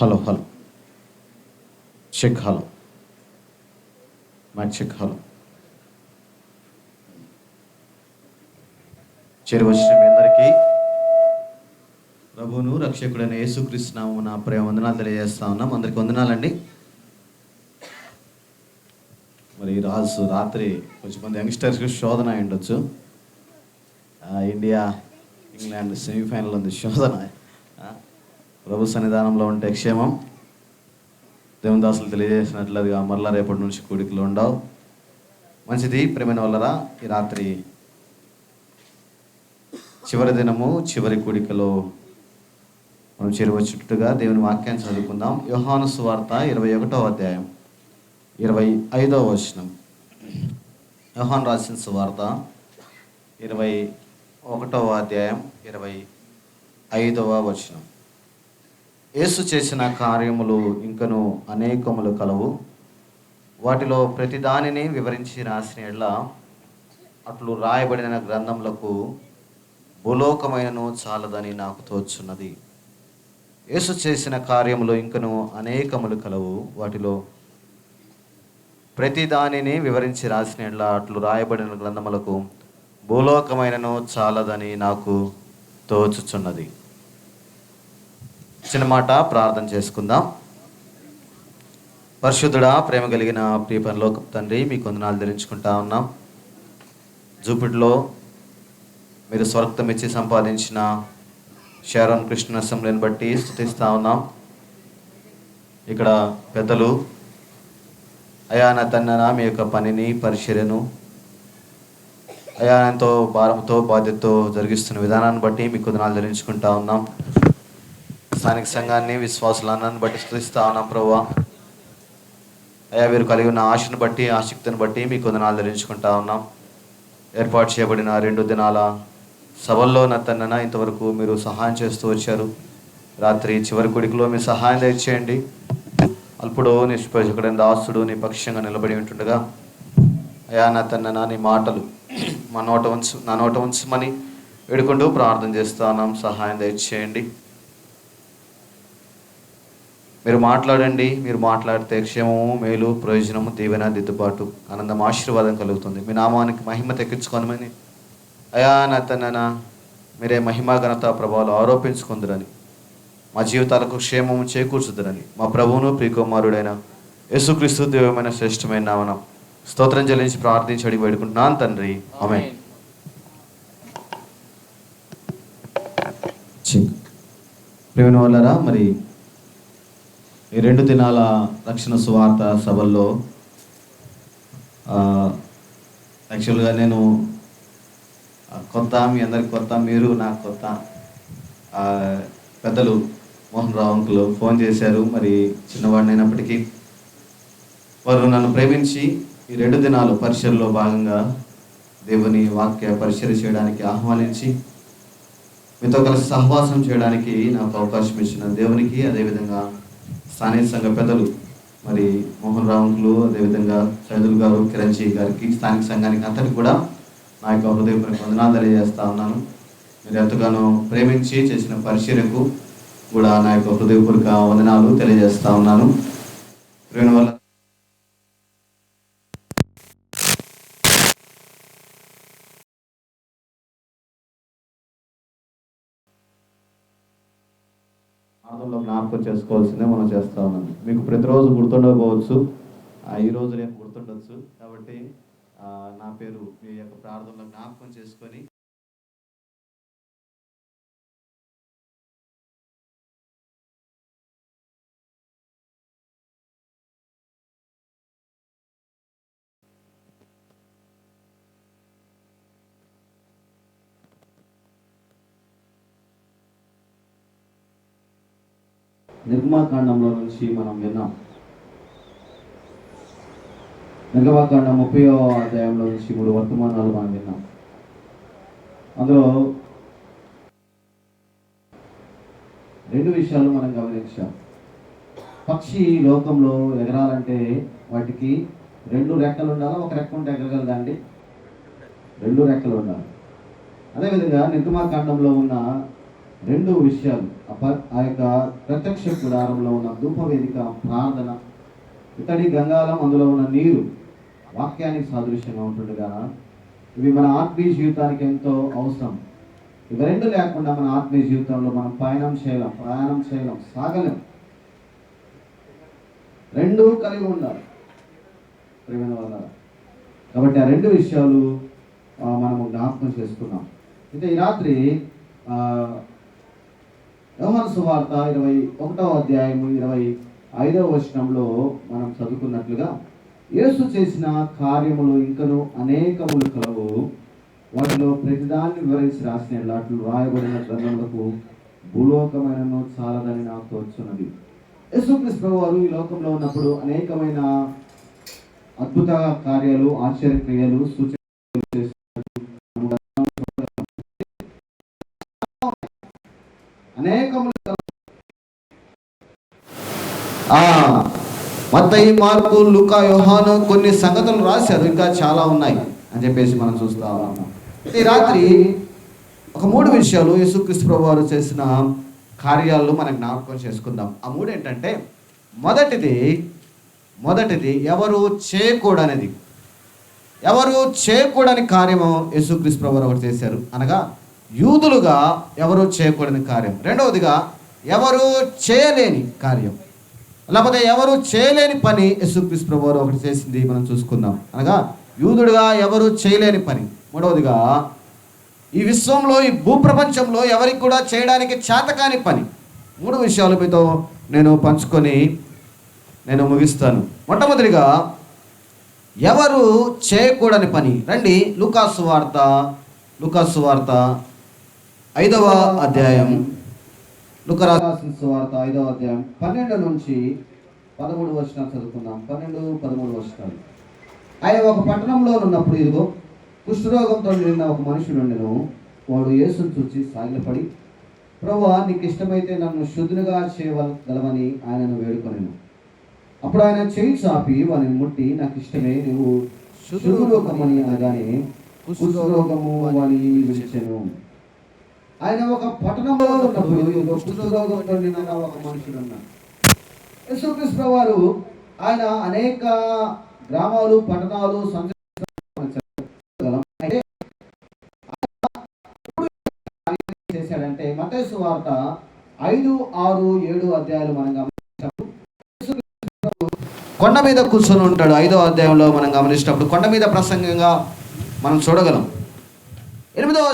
Hello hello check hello mic check hello. చేరువచ్చిన మీ అందరికీ ప్రభువును రక్షకుడైన యేసుక్రీస్తు నామమున నా ప్రేమ వందనాలు తెలియజేస్తా ఉన్నాం. అందరికి వందనాలండి. మరి రాత్రి కొంచెం మంది యంగ్స్టర్స్కి శోధన అయి ఉండొచ్చు. ఇండియా ఇంగ్లాండ్ సెమీఫైనల్ ఉంది శోధన. ప్రభు సన్నిధానంలో ఉంటే క్షేమం. దేవుని దాసులు తెలియజేసినట్లుగా మరలా రేపటి నుంచి కూడికలు ఉండవు. మంచిది ప్రేమైన వాళ్ళరా, ఈ రాత్రి చివరి దినము చివరి కూడికలో మనం చేరువచ్చుట్టుగా దేవుని వాక్యాన్ని చదువుకుందాం. యోహాను సువార్త 21వ అధ్యాయం 25వ వచనం. యోహాను రాసిన సువార్త 21వ అధ్యాయం 25వ వచనం. యేసు చేసిన కార్యములు ఇంకను అనేకములు కలవు, వాటిలో ప్రతిదానిని వివరించి రాసిన యెడల అట్లు రాయబడిన గ్రంథములకు భూలోకమైనను చాలదని నాకు తోచున్నది. యేసు చేసిన కార్యములు ఇంకను అనేకములు కలవు, వాటిలో ప్రతిదానిని వివరించి రాసిన యెడల అట్లు రాయబడిన గ్రంథములకు భూలోకమైనను చాలదని నాకు తోచుచున్నది. చిన్న మాట ప్రార్థన చేసుకుందాం. పరిశుద్ధుడా, ప్రేమ కలిగిన ప్రియ పరలోకపు తండ్రి, మీకు వందనాలు ధరించుకుంటా ఉన్నాం. జూపిడిలో మీరు స్వర్గం ఇచ్చి సంపాదించిన షారోన్ కృష్ణ అసెంబ్లీని బట్టి స్తుతిస్తూ ఉన్నాం. ఇక్కడ పెద్దలు అయా నా తండ్రి మీ యొక్క పనిని పరిచర్యను అయా ఎంతో భారంతో బాధ్యతతో జరిగిస్తున్న విధానాన్ని బట్టి మీకు వందనాలు ధరించుకుంటా ఉన్నాం. స్థానిక సంఘాన్ని విశ్వాసులన్నీ బట్టి స్తుతిస్తూ ఉన్నాం ప్రభువా. అయా వీరు కలిగి ఉన్న ఆశను బట్టి ఆసక్తిని బట్టి మీకు వందనాలు ధరించుకుంటా ఉన్నాం. ఏర్పాటు చేయబడిన 2 దినాల సభల్లో నా తండ్రి ఇంతవరకు మీరు సహాయం చేస్తూ వచ్చారు. రాత్రి చివరి కూడికలో మీ సహాయం దయచేయండి. అల్పుడు నిష్ప్రయోజకుడైన దాసుడు నీ పక్షంగా నిలబడి ఉంటుండగా అయా నా తండ్రి నీ మాటలు నా నోట ఉంచమని వేడుకుంటూ ప్రార్థన చేస్తా ఉన్నాం. సహాయం దయచేయండి. మీరు మాట్లాడండి. మీరు మాట్లాడితే క్షేమము, మేలు, ప్రయోజనము, దీవెన, దిద్దుబాటు, ఆనందం, ఆశీర్వాదం కలుగుతుంది. మీ నామానికి మహిమ తెక్కించుకోనమని అయా నా తండ్రి మీరే మహిమ ఘనత ప్రభావాలు ఆరోపించుకుందరని, మా జీవితాలకు క్షేమము చేకూర్చుదరని మా ప్రభువును ప్రియకుమారుడైన యేసుక్రీస్తు దేవమైన శ్రేష్టమైన నామమున స్తోత్రం చెల్లించి ప్రార్థించి అడిగి వేడుకుంటున్నాను తండ్రి, ఆమేన్. ప్రియమైన వాళ్ళారా, మరి ఈ 2 దినాల రక్షణ సువార్త సభల్లో యాక్చువల్గా నేను కొత్త, మీ అందరికి కొత్త, మీరు నాకు కొత్త. పెద్దలు మోహన్ రావు అంకుల్ ఫోన్ చేశారు. మరి చిన్నవాడిని అయినప్పటికీ వారు నన్ను ప్రేమించి ఈ 2 దినాలు పరిచర్లో భాగంగా దేవుని వాక్య పరిచర్య చేయడానికి ఆహ్వానించి మీతో కలిసి సహవాసం చేయడానికి నాకు అవకాశం ఇచ్చిన దేవునికి, అదేవిధంగా స్థానిక సంఘ పెద్దలు మరి మోహన్ రావు అంకులు, అదేవిధంగా సైదుల్ గారు, కిరణ్జీ గారికి, స్థానిక సంఘానికి అంతటికి కూడా నా యొక్క హృదయపూర్వక వందనాలు తెలియజేస్తా ఉన్నాను. మీరు ఎంతగానో ప్రేమించి చేసిన పరిచర్యకు కూడా నా యొక్క హృదయపూర్వక వందనాలు తెలియజేస్తా ఉన్నాను. వల్ల ఆనందంలో జ్ఞాపకం చేసుకోవాల్సిందే మనం చేస్తా ఉన్నాను. మీకు ప్రతిరోజు గుర్తుండకపోవచ్చు, ఈరోజు రేపు గుర్తుండొచ్చు. కాబట్టి నా పేరు మీ యొక్క ప్రార్థనలో జ్ఞాపకం చేసుకొని నిర్గమాకాండంలో నుంచి మనం విన్నాం. నిర్గమాకాండం 30వ అధ్యాయంలో నుంచి 3 వర్తమానాలు మనం విన్నాం. అందులో 2 విషయాలు మనం గమనించాం. పక్షి లోకంలో ఎగరాలంటే వాటికి 2 రెక్కలు ఉండాలా? ఒక రెక్క ఉంటే ఎగరగలదా అండి? 2 రెక్కలు ఉండాలి. అదేవిధంగా నిర్గమాకాండంలో ఉన్న రెండు విషయాలు, ఆ యొక్క ప్రత్యక్ష గుడారంలో ఉన్న ధూపవేదిక ప్రార్థన, ఇతడి గంగాలం అందులో ఉన్న నీరు వాక్యానికి సాదృశ్యంగా ఉంటుండగా ఇవి మన ఆత్మీయ జీవితానికి ఎంతో అవసరం. ఇవి రెండు లేకుండా మన ఆత్మీయ జీవితంలో మనం ప్రయాణం చేయలేం, సాగలేం. రెండూ కలిగి ఉండాలి ప్రేమ వల్ల. కాబట్టి ఆ రెండు విషయాలు మనము జ్ఞాపకం చేసుకున్నాం. అయితే ఈ రాత్రి యోహాను సువార్త 21వ అధ్యాయము 25వ వచనంలో మనం చదువుకున్నట్లుగా యేసు చేసిన కార్యములు ఇంకను అనేకములు కలవు, వాటిలో ప్రతిదాన్ని వివరించి రాసిన అట్లు రాయబడిన గ్రంథములకు భూలోకమైనను చాలదని నాకు తోచున్నది. యేసుక్రీస్తు వారు ఈ లోకంలో ఉన్నప్పుడు అనేకమైన అద్భుత కార్యాలు, ఆశ్చర్యక్రియలు, సూచనలు అనేకములు మత్తయి, మార్కు, లూకా, యోహాను కొన్ని సంగతులు రాశారు, ఇంకా చాలా ఉన్నాయి అని చెప్పేసి మనం చూస్తా ఉన్నాం. ఈ రాత్రి ఒక 3 విషయాలు యేసుక్రీస్తు ప్రభువు వారు చేసిన కార్యాలు మనం జ్ఞాపకం చేసుకుందాం. ఆ 3 ఏంటంటే, మొదటిది ఎవరు చేయకూడని కార్యము యేసుక్రీస్తు ప్రభువు వారు ఒకటి చేశారు, అనగా యూదులుగా ఎవరు చేయకూడని కార్యం. రెండవదిగా ఎవరు చేయలేని కార్యం, లేకపోతే ఎవరు చేయలేని పని యేసుక్రీస్తు ప్రభువు వారు ఒకటి చేసింది మనం చూసుకుందాం, అనగా యూదుడుగా ఎవరు చేయలేని పని. మూడవదిగా ఈ విశ్వంలో, ఈ భూప్రపంచంలో ఎవరికి కూడా చేయడానికి చేతకాని పని. 3 విషయాలు మీతో నేను పంచుకొని నేను ముగిస్తాను. మొట్టమొదటిగా ఎవరు చేయకూడని పని. రండి, లూకాసు వార్త 5వ అధ్యాయం, లూకా రాసిన సువార్త 5వ అధ్యాయం 12 నుంచి 13 వచనాలు చదువుకుందాం. 12-13 వచనాలు. ఆయన ఒక పట్టణంలో ఉన్నప్పుడు ఇదిగో కుష్ఠరోగంతో నిండిన ఒక మనుషుడు ఉండెను. వాడు యేసును చూసి సాగిలపడి, ప్రభువా, నీకు ఇష్టమైతే నన్ను శుద్ధునిగా చేయగలవని ఆయనను వేడుకొనెను. అప్పుడు ఆయన చేయి చాపి వానిని ముట్టి, నాకు ఇష్టమే, నువ్వు శుద్ధుడు కమ్మని అనగానే కుష్ఠరోగము వానిని విడిచెను. ఆయన ఒక పట్టణంలో ఉన్నప్పుడు కుష్ఠరోగంతో నిండిన ఒక మనుషుడు ఉన్నాడు. యేసుక్రీస్తు ప్రభువు వారు ఆయన అనేక గ్రామాలు, పట్టణాలు చేశాడంటే మత్తయి సువార్త 5, 6, 7 అధ్యాయాలు మనం గమనించినప్పుడు కొండ మీద కూర్చొని ఉంటాడు. 5వ అధ్యాయంలో మనం గమనించినప్పుడు కొండ మీద ప్రసంగంగా మనం చూడగలం. 8వ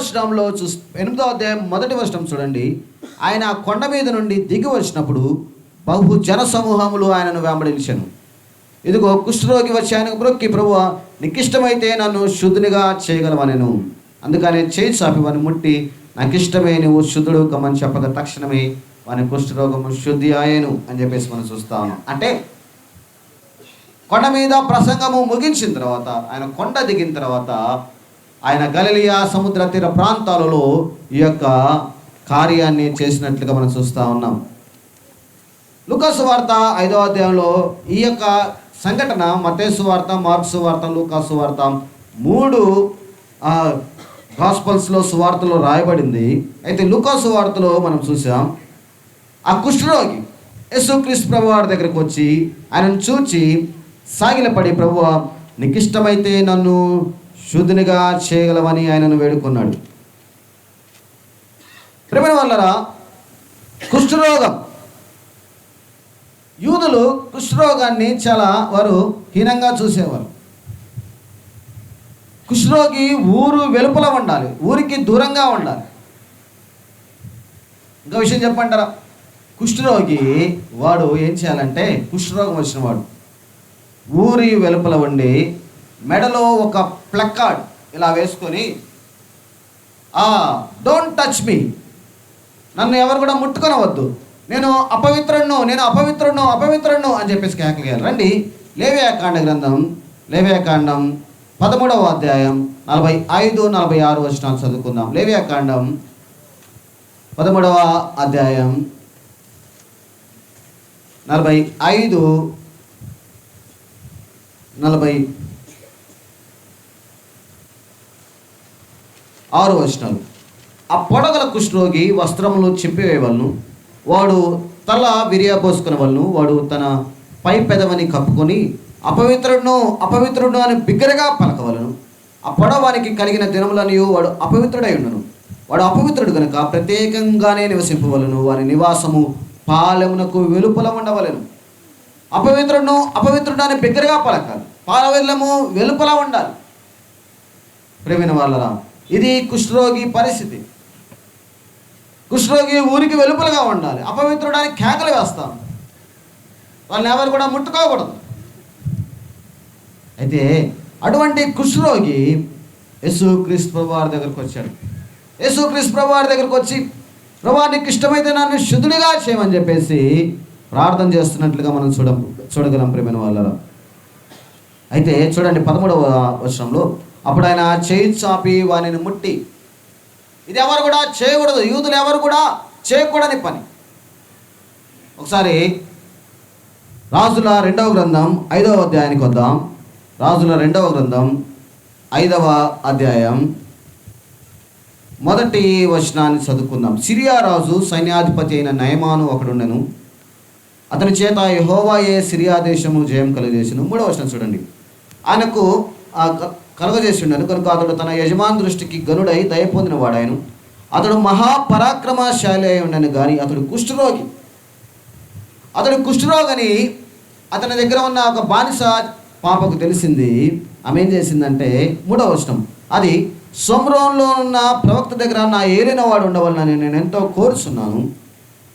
అధ్యాయం 1వ వచనం చూడండి. ఆయన కొండ మీద నుండి దిగి వచ్చినప్పుడు బహు జన సమూహములు ఆయనను వెంబడించెను. ఇదిగో కుష్ఠరోగి వచ్చి ఆయనకు బ్రొక్కి, ప్రభువా, నీకు ఇష్టమైతే నన్ను శుద్ధునిగా చేయగలవనెను. అందుకని చేయి చాపి వాని ముట్టి, నాకు ఇష్టమే, నువ్వు శుద్ధుడు కమ్మని చెప్పగా తక్షణమే వాని కుష్ఠరోగము శుద్ధి అయ్యెను అని చెప్పేసి మనం చూస్తాము. అంటే కొండ మీద ప్రసంగము ముగించిన తర్వాత, ఆయన కొండ దిగిన తర్వాత ఆయన గలిలయ సముద్ర తీర ప్రాంతాలలో ఈ యొక్క కార్యాన్ని చేసినట్లుగా మనం చూస్తూ ఉన్నాం. లూకాసు వార్త 5వ అధ్యాయంలో ఈ యొక్క సంఘటన మత్తయి సువార్త, మార్కు సువార్త, లూకాసు వార్త 3 గాస్పల్స్లో సువార్తలో రాయబడింది. అయితే లూకాసు వార్తలో మనం చూసాం, ఆ కుష్ఠరోగి యేసుక్రీస్తు ప్రభువు వారి దగ్గరకు వచ్చి ఆయనను చూచి సాగిలపడి, ప్రభువా, నీకు ఇష్టమైతే నన్ను శుద్ధునిగా చేయగలవని ఆయనను వేడుకున్నాడు. ప్రేమ వల్లరా, కుష్ఠరోగం, యూదులు కుష్ఠరోగాన్ని చాలా వారు హీనంగా చూసేవారు. కుష్ఠరోగి ఊరు వెలుపల ఉండాలి, ఊరికి దూరంగా ఉండాలి. ఇంకా విషయం చెప్పంటారా, కుష్ఠరోగి వాడు ఏం చేయాలంటే, కుష్ఠరోగం వచ్చిన వాడు ఊరి వెలుపల ఉండి మెడలో ఒక ప్లక్కార్డ్ ఇలా వేసుకొని, డోంట్ టచ్ మీ, నన్ను ఎవరు కూడా ముట్టుకొనవద్దు, నేను అపవిత్రుడును అని చెప్పేసి కేకలేయాలి. రండి, లేవియాకాండ గ్రంథం, లేవియాకాండం 13వ అధ్యాయం 45, 46 వచనాలు చదువుకుందాం. లేవియాకాండం 13వ అధ్యాయం 45, 46 వచనాలు. ఆ పొడగల కుష్ఠరోగి వస్త్రములు చింపివేయవలను, వాడు తల విరియబోసుకునవలను, వాడు తన పై పెదవని కప్పుకొని అపవిత్రుడును అని బిగ్గరగా పలకవలను. ఆ పొడవానికి కలిగిన దినములనియు వాడు అపవిత్రుడై ఉండను. వాడు అపవిత్రుడు కనుక ప్రత్యేకంగానే నివసింపవలను. వారి నివాసము పాలెమునకు వెలుపల ఉండవలను. అపవిత్రుడు అని బిగ్గరగా పలకాలి. పాలవెల్లము వెలుపల ఉండాలి. ప్రేమైన వాళ్ళరా, ఇది కుష్ఠరోగి పరిస్థితి. కుష్ఠరోగి ఊరికి వెలుపలగా ఉండాలి. అపవిత్రుడానికి కేకలు వేస్తాం. వాళ్ళని ఎవరు కూడా ముట్టుకోకూడదు. అయితే అటువంటి కుష్ఠరోగి యేసుక్రీస్తు ప్రభువు వారి దగ్గరకు వచ్చాడు. యేసుక్రీస్తు ప్రభువు వారి దగ్గరకు వచ్చి, ప్రభువా నీకు ఇష్టమైతే నన్ను శుద్ధుడిగా చేయమని చెప్పేసి ప్రార్థన చేస్తున్నట్లుగా మనం చూడగలం ప్రేమైన వాళ్ళరా. అయితే చూడండి 13వ వచనంలో, అప్పుడు ఆయన చేయి చాపి వానిని ముట్టి. ఇది ఎవరు కూడా చేయకూడదు, యూదులు ఎవరు కూడా చేయకూడని పని. ఒకసారి రాజుల 2వ గ్రంథం 5వ అధ్యాయానికి వద్దాం. రాజుల 2వ గ్రంథం 5వ అధ్యాయం 1వ వచనాన్ని చదువుకుందాం. సిరియా రాజు సైన్యాధిపతి అయిన నయమాను ఒకడుండెను. అతని చేత యెహోవాయే సిరియా దేశము జయం కలుగజేసెను. 3వ వచనం చూడండి. ఆయనకు కలుగజేసి ఉండను కనుక అతడు తన యజమాని దృష్టికి గనుడై దయ పొందిన వాడాయను. అతడు మహాపరాక్రమశాలి అయి ఉండను కానీ అతడు కుష్ఠరోగి. కుష్ఠరోగని అతని దగ్గర ఉన్న ఒక బానిస పాపకు తెలిసింది. ఆమె ఏం చేసిందంటే 3వ వచనం, అది షోమ్రోనులో ఉన్న ప్రవక్త దగ్గర నా ఏలిన వాడు ఉండవలనని నేను ఎంతో కోరుచున్నాను.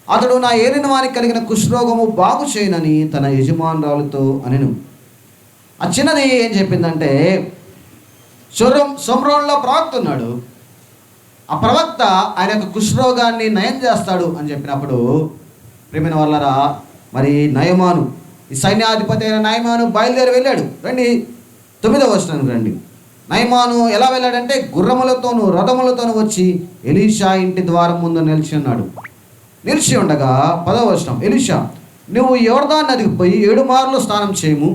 అతడు నా ఏలిన వానికి కలిగిన కుష్ఠరోగము బాగు చేయనని తన యజమానురాలతో అనెను. ఆ చిన్నది ఏం చెప్పిందంటే, షోమ్రోనులో ప్రవక్త ఉన్నాడు, ఆ ప్రవక్త ఆయన యొక్క కుష్ఠరోగాన్ని నయం చేస్తాడు అని చెప్పినప్పుడు ప్రేమైన వాళ్ళరా, మరి నయమాను, ఈ సైన్యాధిపతి అయిన నయమాను బయలుదేరి వెళ్ళాడు. రండి 9వ వచనానికి రండి. నయమాను ఎలా వెళ్ళాడంటే గుర్రములతోనూ రథములతోనూ వచ్చి ఎలీషా ఇంటి ద్వారం ముందు నిలిచి ఉండగా 10వ వచనం, ఎలీషా నువ్వు యోర్దాను నదికి పోయి 7 మార్లు స్నానం చేయము,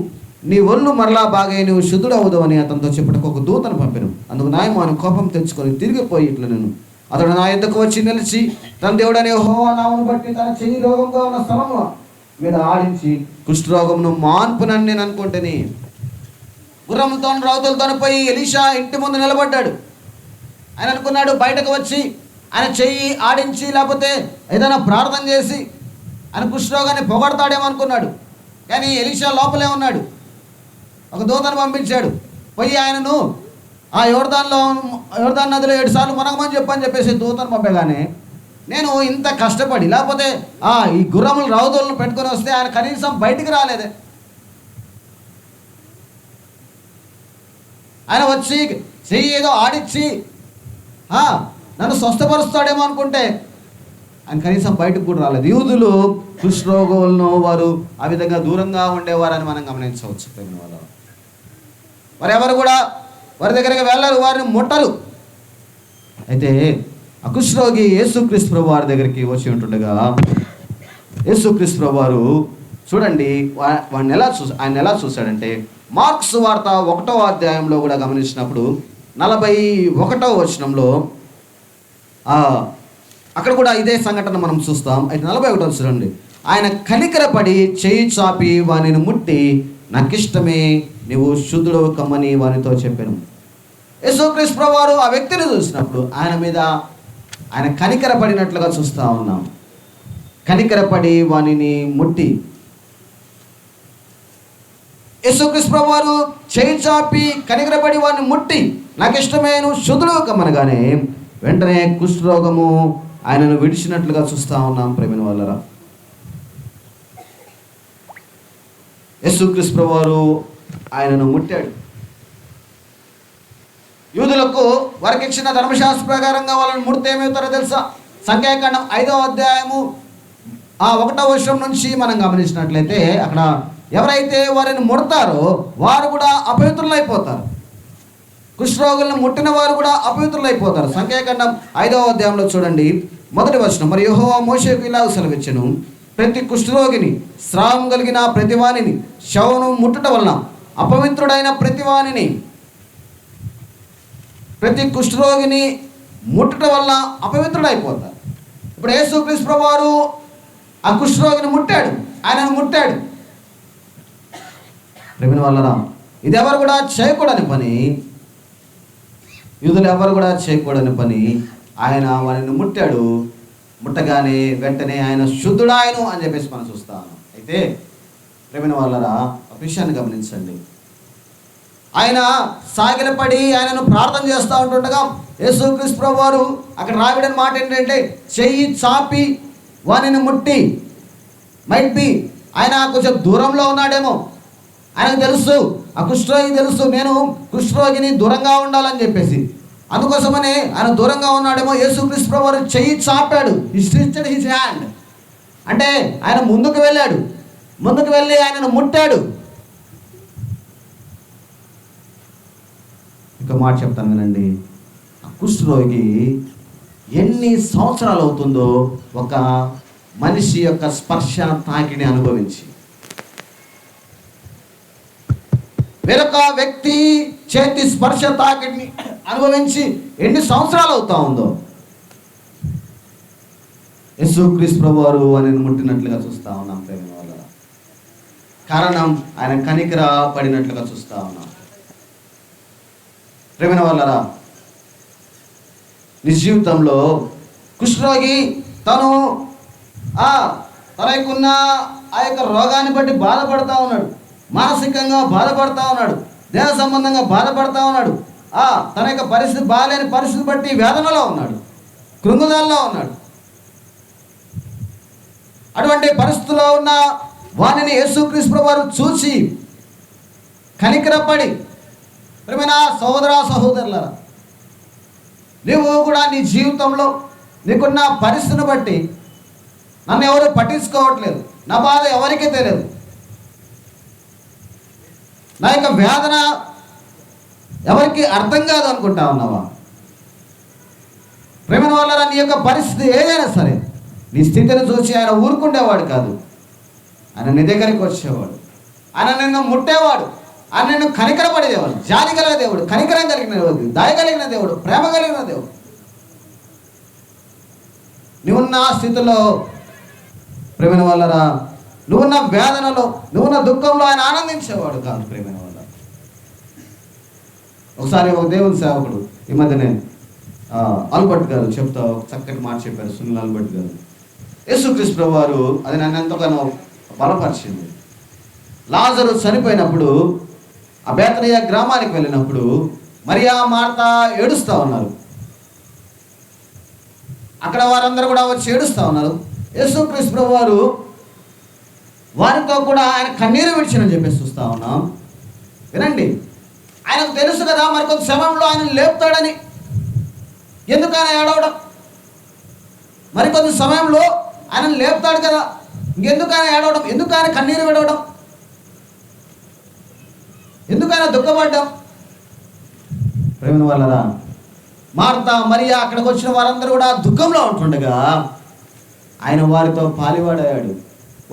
నీ ఒళ్ళు మరలా బాగా నువ్వు శుద్ధుడవుదు అని అతనితో చెప్పుటకు ఒక దూతను పంపెను. అందుకు నయమాను కోపం తెచ్చుకొని తిరిగిపోయి ఇట్లా నేను అతడు నా యొద్దకు వచ్చి నిలిచి తన దేవుడనే యెహోవా నామమును బట్టి తన చెయ్యి రోగంగా ఉన్న స్థలము మీద ఆడించి కుష్ఠరోగమును మాన్పునని నేను అనుకుంటేని. గుర్రంతో రౌతులతో పోయి ఎలీషా ఇంటి ముందు నిలబడ్డాడు. ఆయన అనుకున్నాడు బయటకు వచ్చి ఆయన చెయ్యి ఆడించి లేకపోతే ఏదైనా ప్రార్థన చేసి ఆయన కుష్ఠరోగాన్ని పొగడతాడేమో అనుకున్నాడు. కానీ ఎలీషా లోపలే ఉన్నాడు. ఒక దూతను పంపించాడు. పోయి ఆయనను ఆ యోర్దాన్ నదిలో 7 సార్లు మునగమని చెప్పేసి దూతను పంపగానే, నేను ఇంత కష్టపడి లేకపోతే ఈ గుర్రములు రౌతులను పెట్టుకొని వస్తే ఆయన కనీసం బయటికి రాలేదే. ఆయన వచ్చి చెయ్యి ఏదో ఆడిచ్చి నన్ను స్వస్థపరుస్తాడేమో అనుకుంటే ఆయన కనీసం బయటకు కూడా రాలేదు. యూదులు కుష్ఠరోగులను వారు ఆ విధంగా దూరంగా ఉండేవారని మనం గమనించవచ్చు. వారు ఎవరు కూడా వారి దగ్గరికి వెళ్ళరు, వారిని ముట్టరు. అయితే ఆ కుష్ఠరోగి యేసుక్రీస్తు ప్రభు వారి దగ్గరికి వచ్చి ఉంటుండగా యేసుక్రీస్తు ప్రభు వారు చూడండి ఆయన ఎలా చూశాడంటే, మార్కు సువార్త 1వ అధ్యాయంలో కూడా గమనించినప్పుడు 41వ వచనంలో అక్కడ కూడా ఇదే సంఘటన మనం చూస్తాం. అయితే 41వ చూడండి, ఆయన కనికరపడి చేయి చాపి వానిని ముట్టి నాకిష్టమే నీవు శుద్ధుడు కమ్మని వానితో చెప్పాను. యేసుక్రీస్తు ప్రభువు వారు ఆ వ్యక్తిని చూసినప్పుడు ఆయన కనికరపడినట్లుగా చూస్తూ ఉన్నాం. కనికరపడి వానిని ముట్టి యేసుక్రీస్తు ప్రభువు వారు చేయి చాపి కనికరపడి వారిని ముట్టి నాకు ఇష్టమే నువ్వు శుద్ధుడు కమ్మనగానే వెంటనే కుష్ఠరోగము ఆయనను విడిచినట్లుగా చూస్తూ ఉన్నాం. ప్రేమైన వాళ్ళరా, యేసుక్రీస్తు ప్రభువు వారు ఆయనను ముట్టాడు. యూదులకు వారికి ఇచ్చిన ధర్మశాస్త్ర ప్రకారంగా వాళ్ళని ముడితే ఏమవుతారో తెలుసా? సంఖ్యాకాండం 5వ అధ్యాయము 1వ వచనం నుంచి మనం గమనించినట్లయితే అక్కడ ఎవరైతే వారిని ముడతారో వారు కూడా అపవిత్రులైపోతారు. కుష్ఠరోగులను ముట్టిన వారు కూడా అపవిత్రులైపోతారు. సంఖ్యాకాండం 5వ అధ్యాయంలో చూడండి 1వ వచనం, మరి యెహోవా మోషేకు ఇలా సెలవిచ్చెను, ప్రతి కుష్ఠరోగిని స్రావం కలిగిన ప్రతివానిని శవను ముట్టుట వలన అపవిత్రుడైన ప్రతి కుష్ఠరోగిని ముట్టడం వల్ల అపవిత్రుడైపోతారు. ఇప్పుడు యేసుక్రీస్తు ప్రభువారు ఆ కుష్ఠరోగిని ముట్టాడు, ఆయనను ముట్టాడు. ప్రేమిన వల్లరా, ఇది ఎవరు కూడా చేయకూడని పని, యూదులు ఎవరు కూడా చేయకూడని పని. ఆయన వారిని ముట్టాడు. ముట్టగానే వెంటనే ఆయన శుద్ధుడాయను అని చెప్పేసి మనం చూస్తాము. అయితే ప్రేమిన వల్లరా, ఒక విషయాన్ని గమనించండి. ఆయన సాగిలపడి ఆయనను ప్రార్థన చేస్తూ ఉంటుండగా యేసుక్రీస్తు ప్రభువారు అక్కడ రాబడిన మాట ఏంటంటే, చెయ్యి చాపి వానిని ముట్టి, మైట్ బి ఆయన కొంచెం దూరంలో ఉన్నాడేమో, ఆయనకు తెలుసు, ఆ కుష్ఠరోగి తెలుసు, నేను కుష్ఠరోగిని దూరంగా ఉండాలని చెప్పేసి, అందుకోసమనే ఆయన దూరంగా ఉన్నాడేమో. యేసుక్రీస్తు ప్రభువారు చెయ్యి చాపాడు, స్ట్రెచ్డ్ హిస్ హ్యాండ్, అంటే ఆయన ముందుకు వెళ్ళాడు, ముందుకు వెళ్ళి ఆయనను ముట్టాడు. ఇంకో మాట చెప్తాను వినండి. ఆ కుష్ఠరోగి ఎన్ని సంవత్సరాలు అవుతుందో ఒక మనిషి యొక్క స్పర్శ తాకిని అనుభవించి, వేరొక వ్యక్తి చేతి స్పర్శ తాకిడిని అనుభవించి ఎన్ని సంవత్సరాలు అవుతా ఉందో. యేసుక్రీస్తు ప్రభువారు ఆయనను ముట్టినట్లుగా చూస్తా ఉన్నాం ప్రేమ వల్ల. కారణం ఆయన కనికర పడినట్లుగా చూస్తా ఉన్నాం. ప్రేమ వల్లరా, నీ జీవితంలో కుష్ఠరోగి తనకున్న ఆ యొక్క రోగాన్ని బట్టి బాధపడతా ఉన్నాడు, మానసికంగా బాధపడతా ఉన్నాడు, దేహ సంబంధంగా బాధపడతా ఉన్నాడు, తన యొక్క పరిస్థితి బాగాలేని పరిస్థితి బట్టి వేదనలో ఉన్నాడు, కృంగుదలలో ఉన్నాడు. అటువంటి పరిస్థితుల్లో ఉన్న వానిని యేసుక్రీస్తు ప్రభువారు చూసి కనికరపడి, ప్రియమైన సహోదర సహోదరులారా, నీవు కూడా నీ జీవితంలో నీకున్న పరిస్థితిని బట్టి, నన్ను ఎవరు పట్టించుకోవట్లేదు, నా బాధ ఎవరికీ తెలియదు, నా యొక్క వేదన ఎవరికి అర్థం కాదు అనుకుంటా ఉన్నావా? ప్రేమ వల్ల నీ యొక్క పరిస్థితి ఏదైనా సరే, నీ స్థితిని చూసి ఆయన ఊరుకుండేవాడు కాదు, ఆయన నీ దగ్గరికి వచ్చేవాడు, ఆయన నిన్ను ముట్టేవాడు, ఆయన నిన్ను కనికరపడేవాడు. జాలి కలిగిన దేవుడు, కనికరం కలిగిన దేవుడు, దయ కలిగిన దేవుడు, ప్రేమ కలిగిన దేవుడు. నువ్వున్న స్థితిలో ప్రేమ వల్లరా, నువ్వున్న వేదనలో, నువ్వున్న దుఃఖంలో ఆయన ఆనందించేవాడు కాదు ప్రేమ వల్ల. ఒకసారి ఒక దేవుని సేవకుడు, ఈ మధ్యనే ఆల్బర్ట్ గారు చెప్తా ఒక చక్కటి మాట చెప్పారు. సునీల్ ఆల్బర్ట్ గారు, యేసుక్రీస్తు ప్రభువారు అది నన్ను ఎంతగానో బలపరిచింది. లాజరు చనిపోయినప్పుడు ఆ బేతనియ గ్రామానికి వెళ్ళినప్పుడు మరియా మార్తా ఏడుస్తూ ఉన్నారు. అక్కడ వారందరూ కూడా వచ్చి ఏడుస్తూ ఉన్నారు. యేసుక్రీస్తు ప్రభువారు వారితో కూడా ఆయన కన్నీరు విడిచినని చెప్పేసి చూస్తూ ఉన్నాం. వినండి, ఆయనకు తెలుసు కదా మరికొంత సమయంలో ఆయన లేపుతాడని. ఎందుకు ఆయన ఏడవడం? మరికొంత సమయంలో ఆయన లేపుతాడు కదా, ఇంకెందుకు ఆయన ఏడవడం? ఎందుకు ఆయన కన్నీరు విడవడం? ఎందుకు ఆయన దుఃఖపడ్డాం? ప్రేమ వల్లరా, మార్తా మరియా అక్కడికి వచ్చిన వారందరూ కూడా దుఃఖంలో ఉంటుండగా ఆయన వారితో పాలివాడయ్యాడు.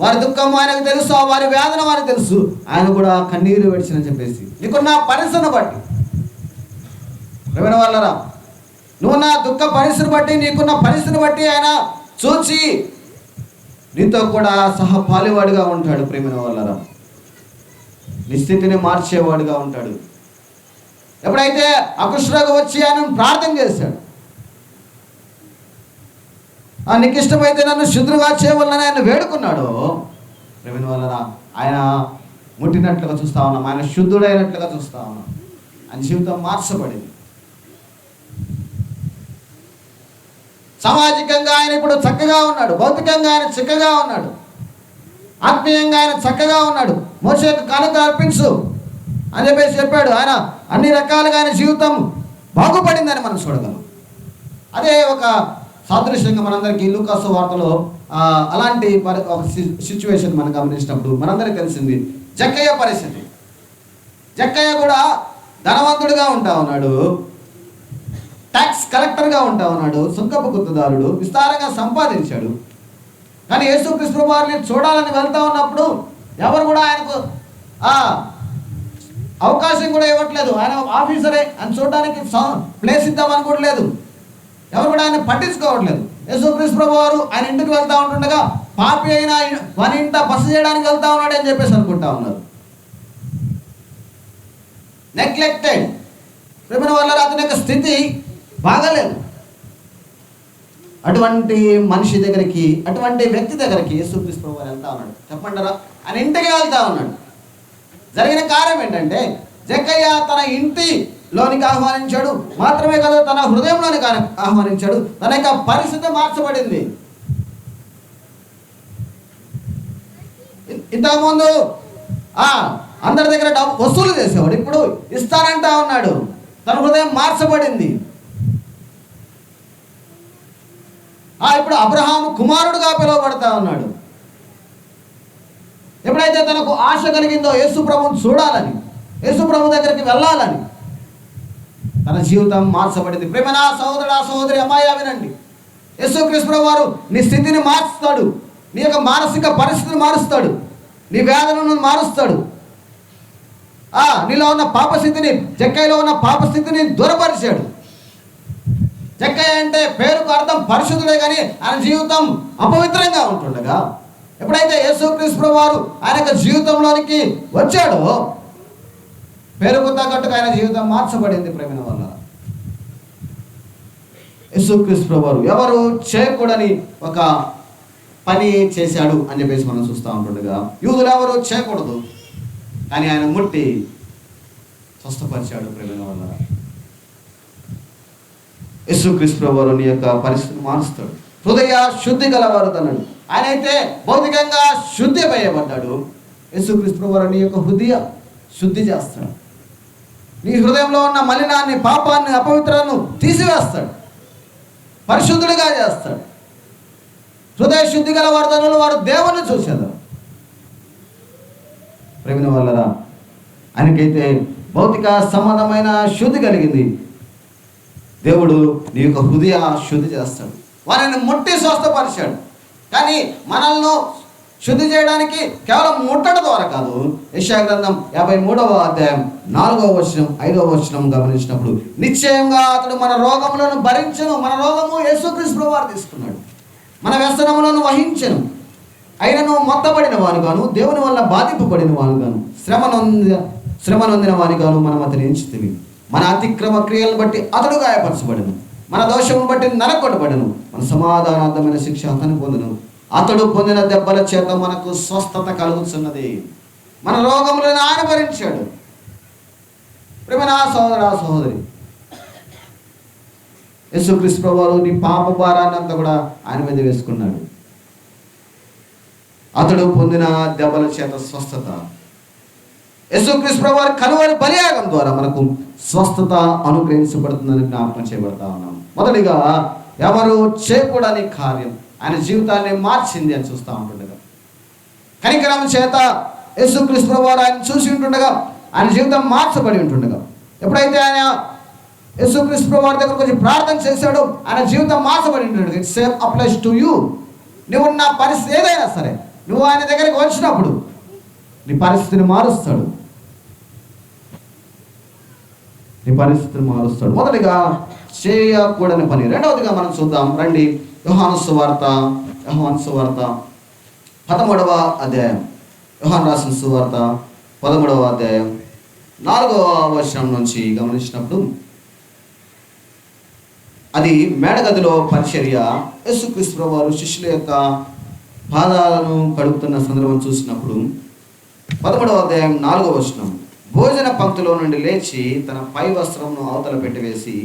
వారి దుఃఖం ఆయనకు తెలుసు, వారి వేదన వారికి తెలుసు. ఆయన కూడా కన్నీరు విడిచినని చెప్పేసి, నీకున్న పరిస్థితిని బట్టి ప్రేమ వల్లరా, నువ్వు నా దుఃఖ పరిస్థితిని బట్టి, నీకున్న పరిస్థితిని బట్టి ఆయన చూచి నీతో కూడా సహ పాలివాడుగా ఉంటాడు. ప్రేమ వల్లరా, నీ స్థితిని మార్చేవాడుగా ఉంటాడు. ఎప్పుడైతే కుష్ఠరోగి వచ్చి ఆయన ప్రార్థన చేశాడు, నీకు ఇష్టమైతే నన్ను శుద్ధులుగా చేయవలనని ఆయన వేడుకున్నాడు. ప్రేమ వల్లరా, ఆయన ముట్టినట్లుగా చూస్తా ఉన్నాం, ఆయన శుద్ధుడైనట్లుగా చూస్తా ఉన్నాం. ఆయన జీవితం మార్చబడింది. సామాజికంగా ఆయన ఇప్పుడు చక్కగా ఉన్నాడు, భౌతికంగా ఆయన చక్కగా ఉన్నాడు, ఆత్మీయంగా ఆయన చక్కగా ఉన్నాడు. మోషేకు కానుక అర్పించు అని చెప్పేసి చెప్పాడు. ఆయన అన్ని రకాలుగా ఆయన జీవితం బాగుపడిందని మనం చూడగలం. అదే ఒక సాదృశ్యంగా మనందరికీ లూకాసు వార్తలో అలాంటి ఒక సిచ్యువేషన్ మనం గమనించినప్పుడు మనందరికీ తెలిసింది జక్కయ్య పరిస్థితి. జక్కయ్య కూడా ధనవంతుడిగా ఉంటా ఉన్నాడు, ట్యాక్స్ కలెక్టర్గా ఉంటా ఉన్నాడు, సుంకపు గుత్తదారుడు, విస్తారంగా సంపాదించాడు. కానీ యేసుక్రీస్తు ప్రభువారిని చూడాలని వెళ్తా ఉన్నప్పుడు ఎవరు కూడా ఆయనకు అవకాశం కూడా ఇవ్వట్లేదు. ఆయన ఆఫీసరే, ఆయన చూడడానికి ప్లేస్ ఇద్దామని కూడా లేదు. ఎవరు కూడా ఆయన పట్టించుకోవట్లేదు. యేసుక్రీస్తు ప్రభువు వారు ఆయన ఇంటికి వెళ్తూ ఉంటుండగా పాపి అయినా మన ఇంట బస చేయడానికి వెళ్తా ఉన్నాడు అని చెప్పేసి అనుకుంటా ఉన్నారు. నెగ్లెక్టెడ్. ప్రేమ వల్ల అతని యొక్క స్థితి బాగలేదు. అటువంటి మనిషి దగ్గరికి, అటువంటి వ్యక్తి దగ్గరికి యేసుక్రీస్తు ప్రభువు వారు వెళ్తా ఉన్నాడు. చెప్పంటారా? ఆయన ఇంటికి వెళ్తా ఉన్నాడు. జరిగిన కార్యం ఏంటంటే, జక్కయ్య తన ఇంటిలోనికి ఆహ్వానించాడు. మాత్రమే కాదు, తన హృదయంలోనికి ఆహ్వానించాడు. తన యొక్క పరిస్థితి మార్చబడింది. ఇంతకుముందు అందరి దగ్గర డబ్బు వసూలు చేసేవాడు, ఇప్పుడు ఇస్తానంటా ఉన్నాడు. తన హృదయం మార్చబడింది. ఇప్పుడు అబ్రహాము కుమారుడుగా పిలువబడతా ఉన్నాడు. ఎప్పుడైతే తనకు ఆశ కలిగిందో యేసు ప్రభువుని చూడాలని, యేసు ప్రభు దగ్గరికి వెళ్ళాలని, తన జీవితం మార్చబడింది. ప్రేమనా సహోదరుడా సహోదరి, అమ్మాయి వినండి. యేసుక్రీస్తు ప్రభువు వారు నీ స్థితిని మారుస్తాడు. నీ యొక్క మానసిక పరిస్థితిని మారుస్తాడు. నీ వేదనను మారుస్తాడు. నీలో ఉన్న పాపస్థితిని, జక్కయ్యలో ఉన్న పాపస్థితిని దూరపరిచాడు. జక్కయ్య అంటే పేరుకు అర్థం పరిశుద్ధుడే, కానీ ఆయన జీవితం అపవిత్రంగా ఉంటుండగా ఎప్పుడైతే యేసుక్రీస్తు ప్రభువు వారు ఆయన యొక్క జీవితంలోనికి వచ్చాడో పేరుకు తగ్గట్టుగా ఆయన జీవితం మార్చబడింది. ప్రేమ వల్ల యేసుక్రీస్తు ప్రభువు వారు ఎవరు చేయకూడని ఒక పని చేశాడు అని చెప్పేసి మనం చూస్తూ ఉంటుండగా, యూదులు ఎవరు చేయకూడదు, కానీ ఆయన ముట్టి స్వస్థపరిచాడు. ప్రేమ వల్ల యేసుక్రీస్తు ప్రభువు వారు నీ యొక్క పరిస్థితిని మారుస్తాడు. హృదయ శుద్ధి గలవారు తనడు. ఆయన అయితే భౌతికంగా శుద్ధి చేయబడ్డాడు. యేసుక్రీస్తు ప్రభువు వారు నీ యొక్క హృదయ శుద్ధి చేస్తాడు. నీ హృదయంలో ఉన్న మలినాన్ని, పాపాన్ని, అపవిత్రాలను తీసివేస్తాడు. పరిశుద్ధుడిగా చేస్తాడు. హృదయ శుద్ధి గల వర్ధనులు వారు దేవుణ్ణి చూసేదారు. ప్రేమ వల్లరా ఆయనకైతే భౌతిక సంబంధమైన శుద్ధి కలిగింది. దేవుడు నీ యొక్క హృదయ శుద్ధి చేస్తాడు. వారిని ముట్టి స్వస్థపరిచాడు. కానీ మనల్ని శుద్ధి చేయడానికి కేవలం ముట్టడం ద్వారా కాదు. యెషయా గ్రంథం 53వ అధ్యాయం 4వ వచనం 5వ వచనం గమనించినప్పుడు, నిశ్చయంగా అతడు మన రోగములను భరించెను. మన రోగము యేసుక్రీస్తు ప్రభువు వారు తీసుకున్నాడు. మన వ్యసనములను వహించెను. అయినను మొత్తబడిన వారుగాను, దేవుని వల్ల బాధింపబడిన వారుగాను, శ్రమ నొందిన వారిగాను మనం అతని ఎంచితిమి. మన అతిక్రమ క్రియలను బట్టి అతడు గాయపరచబడను. మన దోషమును బట్టి నరకొట్టబడను. మన సమాధానార్థమైన శిక్ష అతను పొందును. అతడు పొందిన దెబ్బల చేత మనకు స్వస్థత కలుగుతున్నది. మన రోగములను ఆయన భరించాడు. ప్రేమ నా సహోదరా సహోదరి, యేసుక్రీస్తు ప్రభువు నీ పాప భారాన్ని అంతా కూడా ఆయన మీద వేసుకున్నాడు. అతడు పొందిన దెబ్బల చేత స్వస్థత. యేసుక్రీస్తు ప్రభువు కలువరి బలియాగం ద్వారా మనకు స్వస్థత అనుగ్రహించబడుతుందని జ్ఞాపకం చేయబడతా ఉన్నాం. మొదటిగా ఎవరు చేయకూడని కార్యం ఆయన జీవితాన్ని మార్చింది అని చూస్తూ ఉంటుండగా, కనికరం చేత యేసుక్రీస్తు ప్రభువు ఆయన చూసి ఉంటుండగా ఆయన జీవితం మార్చబడి ఉంటుండగా, ఎప్పుడైతే ఆయన యేసుక్రీస్తు ప్రభువు దగ్గరకు వచ్చి ప్రార్థన చేశాడో ఆయన జీవితం మార్చబడి ఉంటుండగా, it same applies to you. నువ్వు నా పరిస్థితి ఏదైనా సరే, నువ్వు ఆయన దగ్గరికి వచ్చినప్పుడు నీ పరిస్థితిని మారుస్తాడు. నీ పరిస్థితిని మారుస్తాడు. మొదటిగా చేయకూడని పని. రెండవదిగా మనం చూద్దాం రండి. యోహాను సువార్త 13వ అధ్యాయం. యోహాను రాసిన సువార్త 13వ అధ్యాయం 4వ వచనం నుంచి గమనించినప్పుడు, అది మేడగదిలో పరిచర్య. యేసుక్రీస్తు ప్రభువు శిష్యుల యొక్క పాదాలను కడుగుతున్న సందర్భం చూసినప్పుడు 13వ అధ్యాయం 4వ వచనం, భోజన పంక్తిలో నుండి లేచి తన పై వస్త్రమును అవతల పెట్టివేసి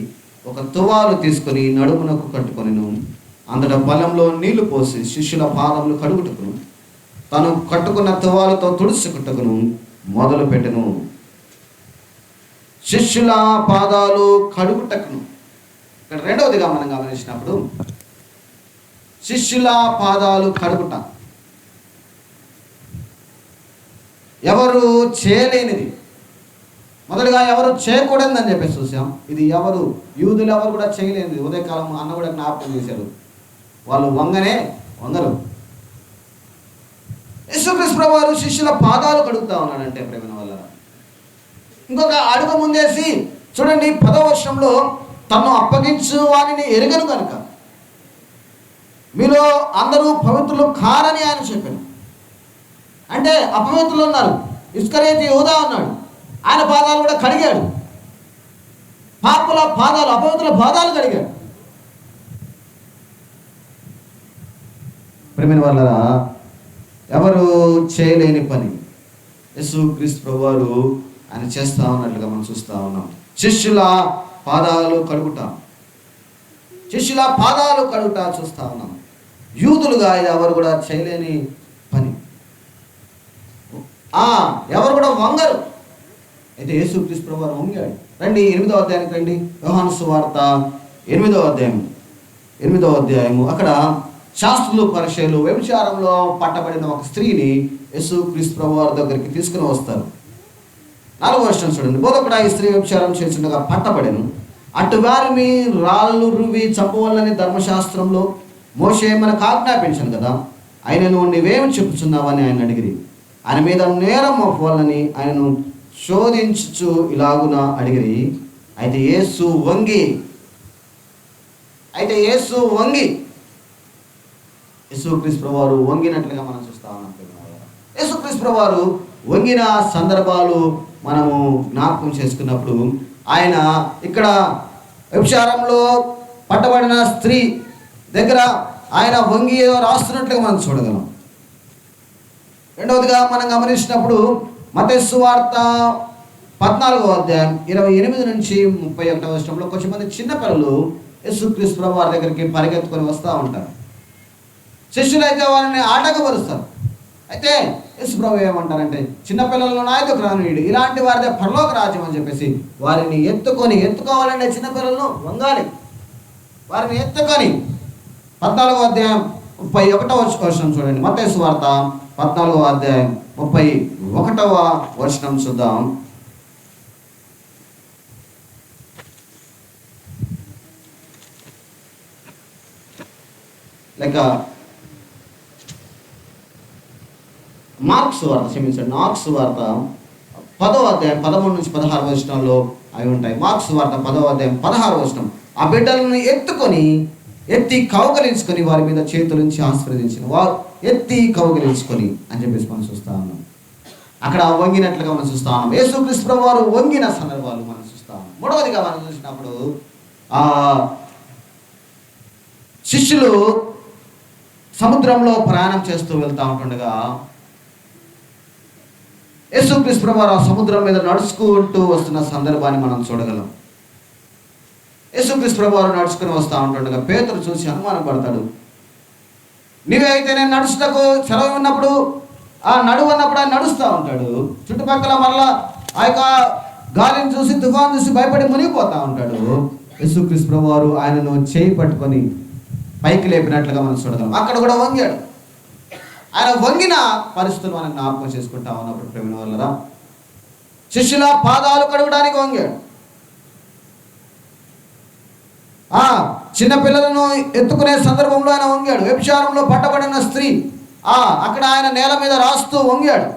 ఒక తువాలు తీసుకొని నడుమునకు కట్టుకొనిను. అంతటా బలంలో నీళ్లు పోసి శిష్యుల పాదములు కడుగుటకును తను కట్టుకున్న తువాలుతో తుడుచుకుటకును మొదలు పెట్టెను. శిష్యుల పాదాలు కడుగుటకును. ఇక్కడ రెండవదిగా మనం గమనించినప్పుడు శిష్యుల పాదాలు కడుగుట ఎవరు చేయలేనిది. మొదలుగా ఎవరు చేయకూడదని చెప్పేసి చూసాం. ఇది ఎవరు యూదులు ఎవరు కూడా చేయలేనిది. ఉదయకాలం అన్న కూడా జ్ఞాపకం చేశారు. వాళ్ళు వంగరు. యేసుక్రీస్తు ప్రభువు శిష్యుల పాదాలు కడుగుతా ఉన్నాడంటే ప్రేమ వల్ల. ఇంకొక అడుగు ముందేసి చూడండి 10వ వచనంలో తను అప్పగించు వారిని ఎరుగను కనుక మీలో అందరూ పవిత్రులు కారని ఆయన చెప్పాను. అంటే అపవిత్రులు ఉన్నారు. ఇస్కరియోతు యూదా ఉన్నాడు, ఆయన పాదాలు కూడా కడిగాడు. పాపుల పాదాలు, అపవిత్రుల పాదాలు కడిగాడు. ప్రేమైన వాళ్ళరా, ఎవరు చేయలేని పని యేసుక్రీస్తు ప్రభువారు ఆయన చేస్తా ఉన్నట్లుగా మనం చూస్తూ ఉన్నాం. శిష్యుల పాదాలు కడుగుట చూస్తూ ఉన్నాం. యూదులుగా ఇది ఎవరు కూడా చేయలేని పని. ఎవరు కూడా వంగరు. అయితే యేసుక్రీస్తు ప్రభువారు వంగాడు. రండి 8వ అధ్యాయానికి రండి. యోహాను సువార్త 8వ అధ్యాయము. అక్కడ శాస్త్రులు పరిచయులు వ్యభిచారంలో పట్టబడిన ఒక స్త్రీని యేసుక్రీస్తు ప్రభువారి దగ్గరికి తీసుకుని వస్తారు. 4వ వచనం చూడండి. బోధకుడా, ఈ స్త్రీ వ్యభిచారం చేస్తుండగా పట్టబడెను. అటు వారిని రాళ్ళు రువి చంపవల్లని ధర్మశాస్త్రంలో మోషే మనకు ఆజ్ఞాపించను కదా, ఆయనను నీవేమి చెప్పుచున్నావని ఆయన అడిగిరి. ఆయన మీద నేరం మోపవాలని ఆయనను శోధించుచు ఇలాగున అడిగిరి. అయితే యేసు వంగి యేసుక్రీస్తు ప్రభువారు వంగినట్లుగా మనం చూస్తా ఉన్నాం. యేసుక్రీస్తు ప్రభువారు వంగిన సందర్భాలు మనము జ్ఞాపకం చేసుకున్నప్పుడు ఆయన ఇక్కడ వ్యభిచారంలో పట్టబడిన స్త్రీ దగ్గర ఆయన వంగి ఏదో రాస్తున్నట్లుగా మనం చూడగలం. రెండవదిగా మనం గమనించినప్పుడు మత్తయి సువార్త 14వ అధ్యాయం 28 నుంచి 31వ వచనంలో కొంచెం మంది చిన్నపిల్లలు యేసుక్రీస్తు ప్రభువారి దగ్గరికి పరిగెత్తుకొని వస్తూ ఉంటారు. శిష్యులు అయితే వారిని ఆటంకపరుస్తారు. అయితే యేసు ప్రభు ఏమంటారంటే, చిన్నపిల్లలను నా ఎదుకు రానియుడు, ఇలాంటి వారిదే పరలోక రాజ్యం అని చెప్పేసి వారిని ఎత్తుకోవాలంటే చిన్నపిల్లలను వంగాలి. వారిని ఎత్తుకొని 14వ అధ్యాయం 31వ వచనం చూడండి. మత్తయి సువార్త 14వ అధ్యాయం 31వ వచనం చూద్దాం. లేక మార్క్స్ వార్త 10వ అధ్యాయం 13 నుంచి 16 వచనాల్లో అవి ఉంటాయి. మార్క్స్ వార్త 10వ అధ్యాయం 16 వచనం. ఆ బిడ్డలను ఎత్తి కౌగలించుకొని వారి మీద చేతులుంచి ఆశీర్వదించిన వారు ఎత్తి కౌగలించుకొని అని చెప్పేసి మనం చూస్తా ఉన్నాం. అక్కడ వంగినట్లుగా మనం చూస్తా ఉన్నాం. యేసుక్రీస్తు ప్రభువారు వంగిన సందర్భాలు మనం చూస్తా ఉన్నాం. మూడవదిగా మనం చూసినప్పుడు శిష్యులు సముద్రంలో ప్రయాణం చేస్తూ వెళ్తూ ఉంటుండగా యేసుక్రీస్తు ప్రభువారు సముద్రం మీద నడుచుకుంటూ వస్తున్న సందర్భాన్ని మనం చూడగలం. యేసుక్రీస్తు ప్రభువారు నడుచుకుని వస్తూ ఉంటుండగా పేతురు చూసి అనుమానం పడతాడు. నీవే అయితే నేను నడుచుటకు సెలవు ఉన్నప్పుడు నడువన్నప్పుడు ఆయన నడుస్తూ ఉంటాడు. చుట్టుపక్కల మరలా ఆ యొక్క గాలిని చూసి తుఫాను చూసి భయపడి మునిగిపోతూ ఉంటాడు. యేసుక్రీస్తు ప్రభువారు ఆయనను చేయి పట్టుకొని పైకి లేపినట్లుగా మనం చూడగలం. అక్కడ కూడా వంగాడు. ఆయన వంగిన పరిస్థితులు మనం జ్ఞాపకం చేసుకుంటా ఉన్నప్పుడు ప్రేమ వల్లరా, శిష్యుల పాదాలు కడగడానికి వంగాడు. చిన్నపిల్లలను ఎత్తుకునే సందర్భంలో ఆయన వంగాడు. వ్యభిచారంలో పట్టబడిన స్త్రీ అక్కడ ఆయన నేల మీద రాస్తూ వంగాడు.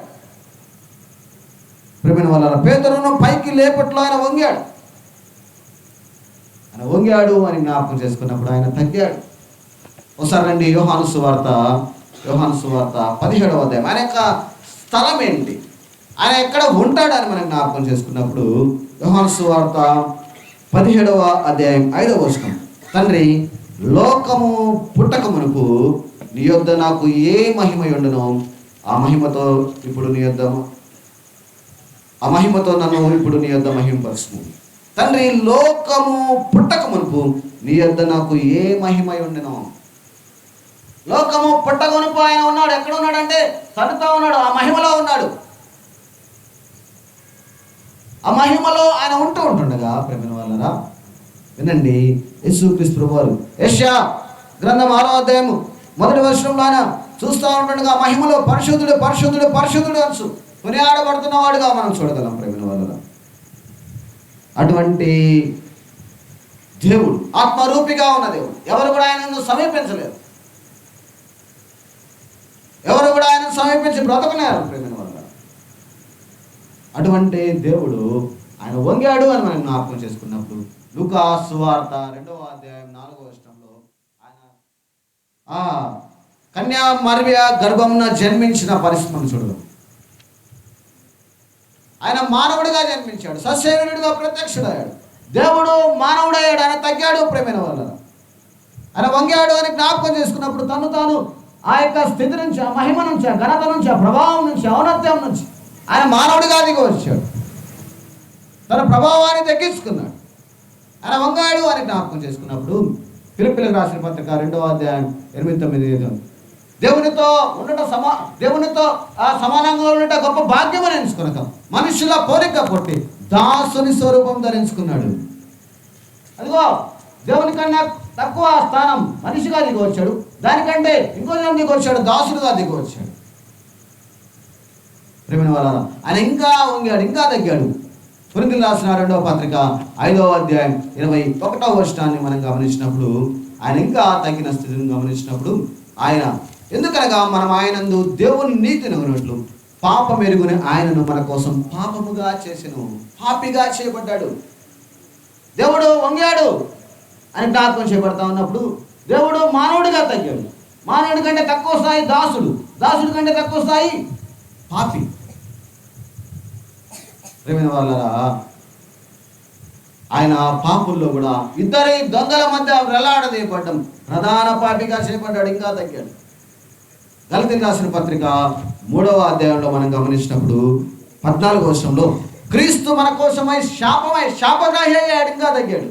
ప్రేమ వల్లరా, పేతురును పైకి లేపట్లో ఆయన వంగాడు. ఆయన వంగాడు అని జ్ఞాపకం చేసుకున్నప్పుడు ఆయన తగ్గాడు. ఒకసారి రండి యోహాను సువార్త 17వ అధ్యాయం. ఆయన యొక్క స్థలం ఏంటి, ఆయన ఎక్కడ ఉంటాడని మనం జ్ఞాపకం చేసుకున్నప్పుడు యోహాను సువార్త 17వ అధ్యాయం 5వ వచనం. తండ్రి, లోకము పుట్టక మునుపు నీ యొద్ద నాకు ఏ మహిమ ఉండునో ఆ మహిమతో నన్ను ఇప్పుడు నీ యొద్ద మహిమపరచుము. తండ్రి, లోకము పుట్టక మునుపు నీ యొద్ద నాకు ఏ మహిమ ఉండునో. లోకము పుట్టగొనుపు ఆయన ఉన్నాడు. ఎక్కడ ఉన్నాడంటే తనతో ఉన్నాడు, ఆ మహిమలో ఉన్నాడు. ఆ మహిమలో ఆయన ఉంటుండగా ప్రేమ వల్లరా వినండి, యేసుక్రీస్తు ప్రభువారు యెషయా గ్రంథం 6వ అధ్యాయం 1వ వచనంలో ఆయన చూస్తూ ఉంటుండగా ఆ మహిమలో పరిశుద్ధుడు పరిశుద్ధుడు పరిశుద్ధుడు అంచు కొనియాడబడుతున్న వాడుగా మనం చూడగలం ప్రేమ వల్లరా. అటువంటి దేవుడు, ఆత్మరూపిగా ఉన్న దేవుడు, ఎవరు కూడా ఆయనను సమీపించలేరు, ఎవరు కూడా ఆయనను సమీపించి బ్రతకలేరు ప్రేమ వల్ల. అటువంటి దేవుడు ఆయన వంగాడు అని మనం జ్ఞాపకం చేసుకున్నప్పుడు లూకా సువార్త 2వ అధ్యాయం 4వ వచనంలో ఆయన కన్యా మరియ గర్భమున జన్మించిన పరిస్థితిని చూడదు. ఆయన మానవుడిగా జన్మించాడు, సశరీరుడిగా ప్రత్యక్షుడయ్యాడు. దేవుడు మానవుడయ్యాడు, ఆయన తగ్గాడు. ప్రేమైన వల్ల ఆయన వంగాడు అని జ్ఞాపకం చేసుకున్నప్పుడు తను తాను ఆ యొక్క స్థితి నుంచి, ఆ మహిమ నుంచి, ఆ ఘనత నుంచి, ఆ ప్రభావం నుంచి, ఔన్నత్యం నుంచి ఆయన మానవుడిగా దిగి వచ్చాడు. తన ప్రభావాన్ని తగ్గించుకున్నాడు. ఆయన వంగాడు అని జ్ఞాపకం చేసుకున్నప్పుడు ఫిలిప్పీలకు రాసిన పత్రిక 2వ అధ్యాయం 8-9 దేవునితో సమానంగా ఉండట గొప్ప భాగ్యం అని ఎంచుకున్నాక మనుషుల పోలిక పుట్టి దాసుని స్వరూపం ధరించుకున్నాడు. అదిగో దేవుని కన్నా తక్కువ స్థానం మనిషిగా దిగి వచ్చాడు. దానికంటే ఇంకో దిగి వచ్చాడు, దాసుడుగా దిగి వచ్చాడు. ప్రేమైన వాళ్ళారా, ఆయన ఇంకా వంగాడు, ఇంకా తగ్గాడు. కొరింథీయులకు రాసిన 2వ పత్రిక 5వ అధ్యాయం 21వ వచనాన్ని మనం గమనించినప్పుడు ఆయన ఇంకా తగ్గిన స్థితిని గమనించినప్పుడు ఆయన ఎందుకనగా మనం ఆయనందు దేవుని నీతిని ఉన్నట్లు పాపం ఎరుగుని ఆయనను మన కోసం పాపముగా చేసెను, పాపిగా చేయబడ్డాడు. దేవుడు వంగాడు అని జ్ఞాపకం చేయబడతా ఉన్నప్పుడు దేవుడు మానవుడిగా తగ్గాడు. మానవుడి కంటే తక్కువ స్థాయి దాసుడు, దాసుడి కంటే తక్కువ స్థాయి పాపి. ప్రేమైన వాళ్ళరా, ఆయన పాపుల్లో కూడా ఇద్దరి దొంగల మధ్య వేలాడదీయబడ్డం, ప్రధాన పాపిగా చేయబడ్డాడు, ఇంకా తగ్గాడు. గలతీయులకు రాసిన పత్రిక 3వ అధ్యాయంలో మనం గమనించినప్పుడు 14వ వచనంలో క్రీస్తు మన కోసమై శాపగ్రాహి అయ్యాడు, ఇంకా తగ్గాడు.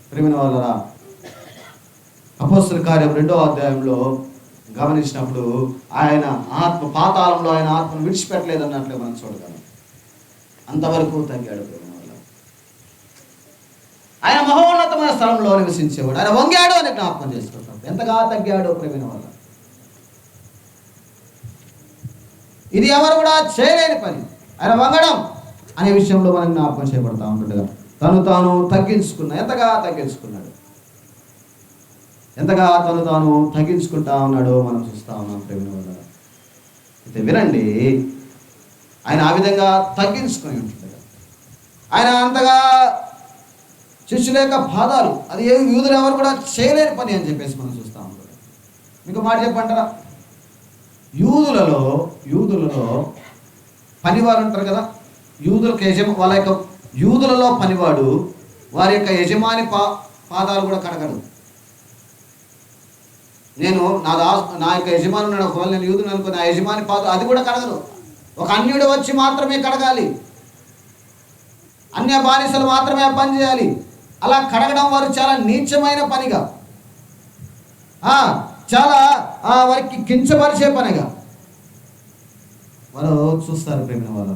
ప్రేమైన వాళ్ళరా, అపోస్తలుల కార్యం 2వ అధ్యాయంలో గమనించినప్పుడు ఆయన ఆత్మ పాతాళంలో ఆయన ఆత్మను విడిచిపెట్టలేదు అన్నట్లే మనం చూడగలం. అంతవరకు తగ్గాడు. ప్రేమైన వాళ్ళ ఆయన మహోన్నతమైన స్థలంలో నివసించేవాడు. ఆయన వంగాడు అని జ్ఞాపకం చేసుకుంటాడు. ఎంతగా తగ్గాడో ప్రేమైన వాళ్ళ. ఇది ఎవరు కూడా చేయలేని పని, ఆయన వంగడం అనే విషయంలో మనం జ్ఞాపకం చేయబడతా ఉంటుండగా తను తాను ఎంతగా తగ్గించుకున్నాడు, ఎంతగా తను తాను తగ్గించుకుంటా ఉన్నాడో మనం చూస్తూ ఉన్నాం. ప్రేమైన వాళ్ళ అయితే వినండి, ఆయన ఆ విధంగా తగ్గించుకొని ఉంటుండగా ఆయన అంతగా శిష్యుల యొక్క పాదాలు, అది ఏ యూదులు ఎవరు కూడా చేయలేని పని అని చెప్పేసి మనం చూస్తూ ఉంటాం. మీకు మాట చెప్పంటారా, యూదులలో పనివారు ఉంటారు కదా, వాళ్ళ యొక్క యూదులలో పనివాడు వారి యొక్క యజమాని పాదాలు కూడా కడగడు. నేను నా యొక్క యజమాని ఉన్నాడు, ఒకవేళ నేను యూదుని అనుకుని ఆ యజమాని పాదాలు అది కూడా కడగరు. ఒక అన్యుడు వచ్చి మాత్రమే కడగాలి, అన్య బానిసలు మాత్రమే పని చేయాలి. అలా కడగడం వారు చాలా నీచమైన పనిగా, చాలా వారికి కించపరిచే పనిగా వారు చూస్తారు. ప్రేమ వాళ్ళ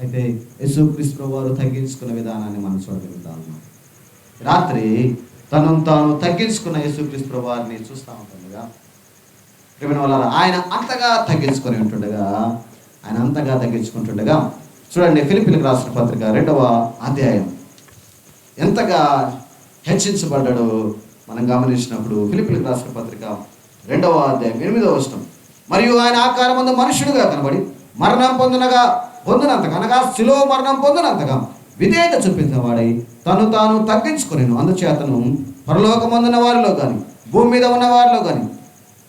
అయితే యేసుక్రీస్తు వారు తగ్గించుకున్న విధానాన్ని మనం చూడగలుగుతా ఉన్నాం. రాత్రి తనను తాను తగ్గించుకున్న యేసుక్రీస్తు వారిని చూస్తూ ఉంటుండగా ప్రేమ వాళ్ళ ఆయన అంతగా తగ్గించుకుంటుండగా చూడండి, ఫిలిప్పీలకు రాసిన పత్రిక 2వ అధ్యాయం ఎంతగా హెచ్చించబడ్డాడో మనం గమనించినప్పుడు ఫిలిప్పీలకు రాసిన పత్రిక 2వ అధ్యాయం 8వ వచనం, మరియు ఆయన ఆకారమందు మనుష్యుడుగా కనబడి మరణం పొందినంతగా అనగా శిలువ మరణం పొందినంతగా విధేయత చూపించిన వాడై తను తాను తగ్గించుకునేను. అందుచేతను పరలోకమందున్న వారిలో కానీ, భూమి మీద ఉన్న వారిలో కానీ,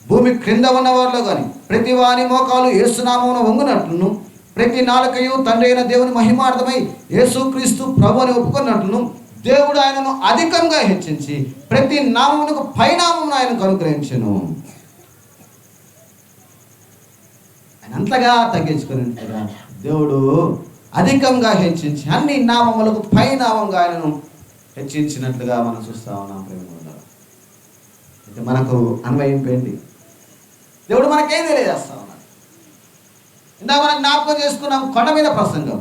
భూమి క్రింద ఉన్న వారిలో కానీ ప్రతి వాని మోకాలు యేసునామమున వంగునట్లును, ప్రతి నాలుకయు తండ్రి అయిన దేవుని మహిమార్థమై యేసుక్రీస్తు ప్రభువుని ఒప్పుకున్నట్లును దేవుడు ఆయనను అధికంగా హెచ్చించి ప్రతి నామమునకు పైనామమును ఆయనకు అనుగ్రహించెను. ఆయన అంతగా తగ్గించుకున్నట్టుగా దేవుడు అధికంగా హెచ్చించి అన్ని నామములకు పైనామంగా ఆయనను హెచ్చించినట్లుగా మనం చూస్తా ఉన్నాం. ప్రేమ అయితే మనకు అన్వయింపు ఏంటి? దేవుడు మనకేం తెలియజేస్తా ఉన్నాడు? ఇందాక మనం జ్ఞాపకం చేసుకున్నాం కొండ మీద ప్రసంగం.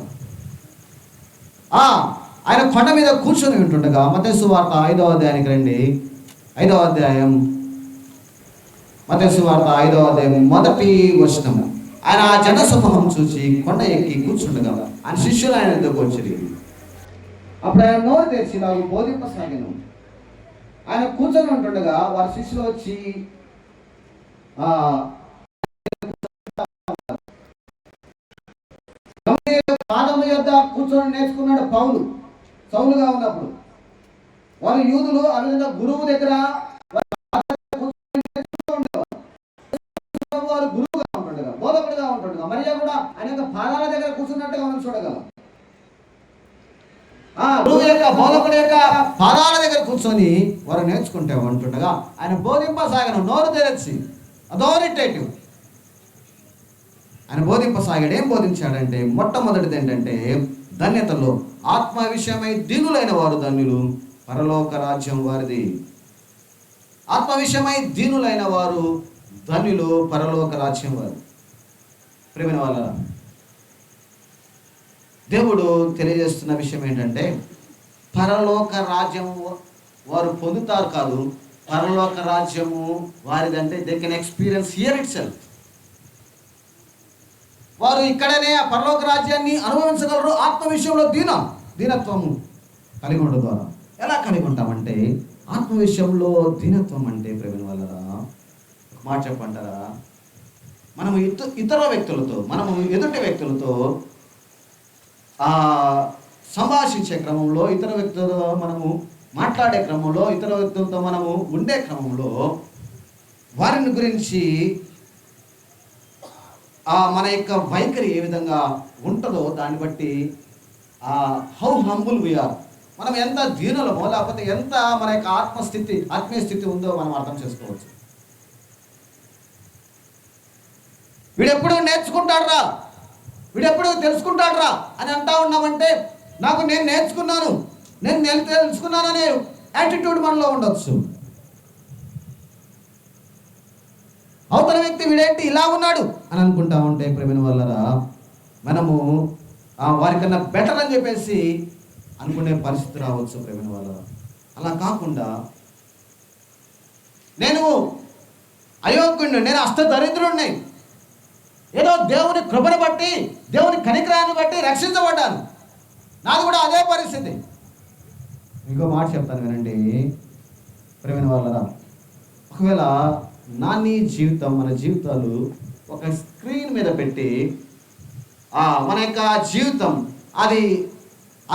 ఆయన కొండ మీద కూర్చొని ఉంటుండగా మత్తయి సువార్త 5వ అధ్యాయానికి రండి. 5వ అధ్యాయం మత్తయి సువార్త 5వ అధ్యాయం 1వ వచనం. ఆయన ఆ జన సమూహం చూసి కొండ ఎక్కి కూర్చుండగా ఆయన శిష్యులు ఆయన దగ్గరకు వచ్చి అప్పుడు ఆయన నోరు తెరిచి నాకు బోధింపసాగాను. ఆయన కూర్చొని ఉంటుండగా వారి శిష్యులు వచ్చి పాదము యొద్ద కూర్చొని నేర్చుకున్నాడు పౌలు సౌలుగా ఉన్నప్పుడు. వారు యూదులు అదేవిధంగా గురువు దగ్గర వారు గురువుగా ఉంటుండగా, బోధకుడిగా ఉంటుండగా, మరియా కూడా ఆయన యొక్క పాదాల దగ్గర కూర్చున్నట్టుగా మనం చూడగలం. గురువు యొక్క బోధకుడి యొక్క పాదాల దగ్గర కూర్చొని వారు నేర్చుకుంటే ఉంటుండగా ఆయన బోధింపసాగను, నోరు తెరచి అథారిటేటివ్ ఆయన బోధింపసాగాడు. ఏం బోధించాడంటే మొట్టమొదటిది ఏంటంటే ధన్యతలో ఆత్మ విషయమై దీనులైన వారు ధన్యులు, పరలోక రాజ్యం వారిది. ఆత్మ విషయమై దీనులైన వారు ధన్యులు, పరలోక రాజ్యం వారు. ప్రియమైన వాళ్ళ దేవుడు తెలియజేస్తున్న విషయం ఏంటంటే పరలోక రాజ్యం వారు పొందుతారు కాదు, పరలోక రాజ్యము వారిదంటే they can experience here itself. వారు ఇక్కడనే ఆ పరలోక రాజ్యాన్ని అనుభవించగలరు. ఆత్మ విషయంలో దీనత్వము కలిగి ఉండడం ద్వారా. ఎలా కలిగి ఉంటామంటే ఆత్మ విషయంలో దీనత్వం అంటే ప్రేమ వల్లరా ఒక మాట చెప్పంటారా, మనము ఇతర వ్యక్తులతో, మనము ఎదుటి వ్యక్తులతో సంభాషించే క్రమంలో, ఇతర వ్యక్తులతో మనము మాట్లాడే క్రమంలో, ఇతర వ్యక్తులతో మనము ఉండే క్రమంలో వారిని గురించి మన యొక్క వైఖరి ఏ విధంగా ఉంటుందో దాన్ని బట్టి హౌ హంబుల్ వీఆర్, మనం ఎంత దీనులమో లేకపోతే ఎంత మన యొక్క ఆత్మీయ స్థితి ఉందో మనం అర్థం చేసుకోవచ్చు. వీడెప్పుడు నేర్చుకుంటాడ్రా, వీడెప్పుడు తెలుసుకుంటాడ్రా అని అంటా ఉన్నామంటే నేను నేర్చుకున్నాను, నేను తెలుసుకున్నాననే యాటిట్యూడ్ మనలో ఉండొచ్చు. అవతల వ్యక్తి వీడేంటి ఇలా ఉన్నాడు అని అనుకుంటా ఉంటే ప్రేమ వల్లరా మనము వారికన్నా బెటర్ అని చెప్పేసి అనుకునే పరిస్థితి రావచ్చు ప్రేమ వల్లరా. అలా కాకుండా నేను అయోగ్యుడిని, నేను అష్టదరిద్రుడిని, ఏదో దేవుని కృపను బట్టి, దేవుని కనికరాన్ని బట్టి రక్షించబడ్డాను, నాది కూడా అదే పరిస్థితి. ఇంకో మాట చెప్తాను వినండి ప్రేమ వల్లరా. ఒకవేళ నీ జీవితం, మన జీవితాలు ఒక స్క్రీన్ మీద పెట్టి మన యొక్క జీవితం అది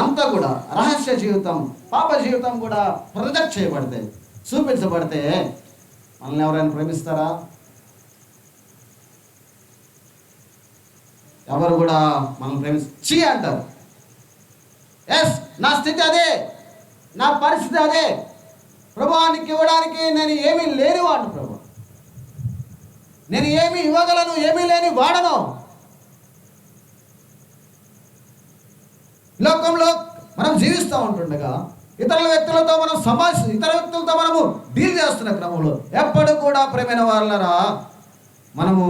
అంతా కూడా రహస్య జీవితం, పాప జీవితం కూడా ప్రొజెక్ట్ చేయబడితే, చూపించబడితే మనల్ని ఎవరైనా ప్రేమిస్తారా? ఎవరు కూడా మనల్ని ప్రేమించి అంటారు. ఎస్, నా స్థితి అదే, నా పరిస్థితి అదే, ప్రభువానికి ఇవ్వడానికి నేను ఏమీ లేనివాడు, ప్రభు నేను ఏమి ఇవ్వగలను, ఏమీ లేని వాడను. లోకంలో మనం జీవిస్తూ ఉంటుండగా ఇతర వ్యక్తులతో మనము డీల్ చేస్తున్న క్రమంలో ఎప్పుడు కూడా ప్రేమైన వాళ్ళరా మనము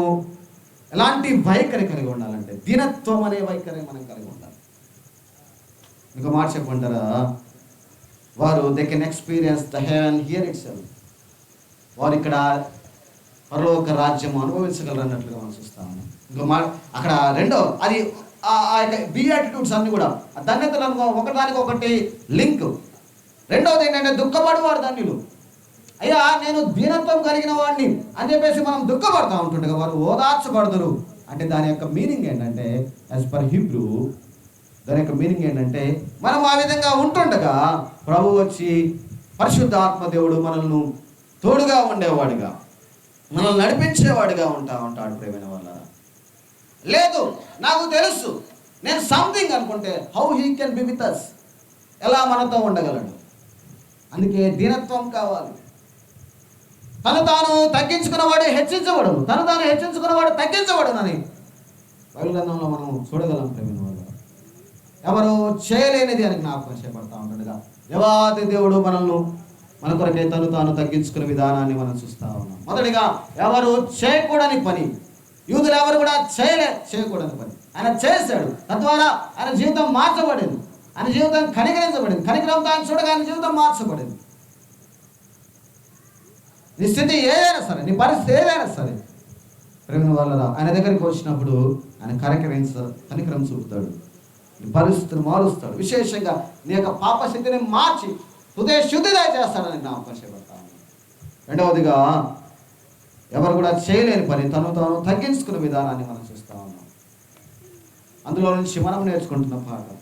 ఎలాంటి వైఖరి కలిగి ఉండాలంటే దీనత్వం అనే వైఖరి మనం కలిగి ఉండాలి. ఇంకో మాట చెప్పంటారా, వారు they can experience the heaven here itself. వారు ఇక్కడ పరలోక రాజ్యం అనుభవించగలరు అన్నట్లుగా మనం చూస్తాము. ఇంకో మాట అక్కడ రెండో అది ఆ యొక్క బియాటిట్యూడ్స్ అన్ని కూడా ధన్యతలను ఒకదానికొకటి లింక్. రెండవది ఏంటంటే దుఃఖపడేవారు ధన్యులు. అయ్యా నేను దీనత్వం కలిగిన వాడిని అని చెప్పేసి మనం దుఃఖపడతా ఉంటుండగా వారు ఓదార్చబడదురు. అంటే దాని యొక్క మీనింగ్ ఏంటంటే యాజ్ పర్ హీబ్రూ దాని యొక్క మీనింగ్ ఏంటంటే మనం ఆ విధంగా ఉంటుండగా ప్రభు వచ్చి పరిశుద్ధ ఆత్మదేవుడు మనల్ని తోడుగా ఉండేవాడుగా, మనల్ని నడిపించేవాడుగా ఉంటాడు ప్రేమైన వాళ్ళ. లేదు నాకు తెలుసు, నేను సంథింగ్ అనుకుంటే how he can be with us, ఎలా మనతో ఉండగలడు. అందుకే దీనత్వం కావాలి. తను తాను తగ్గించుకున్నవాడు హెచ్చించబడను, తను తాను హెచ్చించుకున్నవాడు తగ్గించబడనని బైబిల్ గ్రంథంలో మనం చూడగలం ప్రేమైన వాళ్ళ. ఎవరు చేయలేనిది అని జ్ఞాపకం చేపడతా ఉంటాడుగా దేవాది దేవుడు మన కొరకే తను తాను తగ్గించుకునే విధానాన్ని మనం చూస్తూ ఉన్నాం. మొదటిగా ఎవరు చేయకూడని పని, యూదులు ఎవరు కూడా చేయకూడని పని ఆయన చేశాడు. తద్వారా ఆయన జీవితం మార్చబడింది, ఆయన జీవితం కనికరించబడింది, కనికరంతో ఆయన చూడగా ఆయన జీవితం మార్చబడింది. నీ స్థితి ఏదైనా సరే, నీ పరిస్థితి ఏదైనా సరే ప్రేమ వల్ల ఆయన దగ్గరికి వచ్చినప్పుడు ఆయన కనికరం చూపుతాడు, నీ పరిస్థితిని మారుస్తాడు. విశేషంగా నీ యొక్క పాప స్థితిని మార్చి హృదయ శుద్ధిగా చేస్తాడని జ్ఞాపకం చేయబడతాను. రెండవదిగా ఎవరు కూడా చేయలేని పని తను తాను తగ్గించుకునే విధానాన్ని మనం చూస్తూ ఉన్నాం. అందులో నుంచి మనం నేర్చుకుంటున్న పాఠం,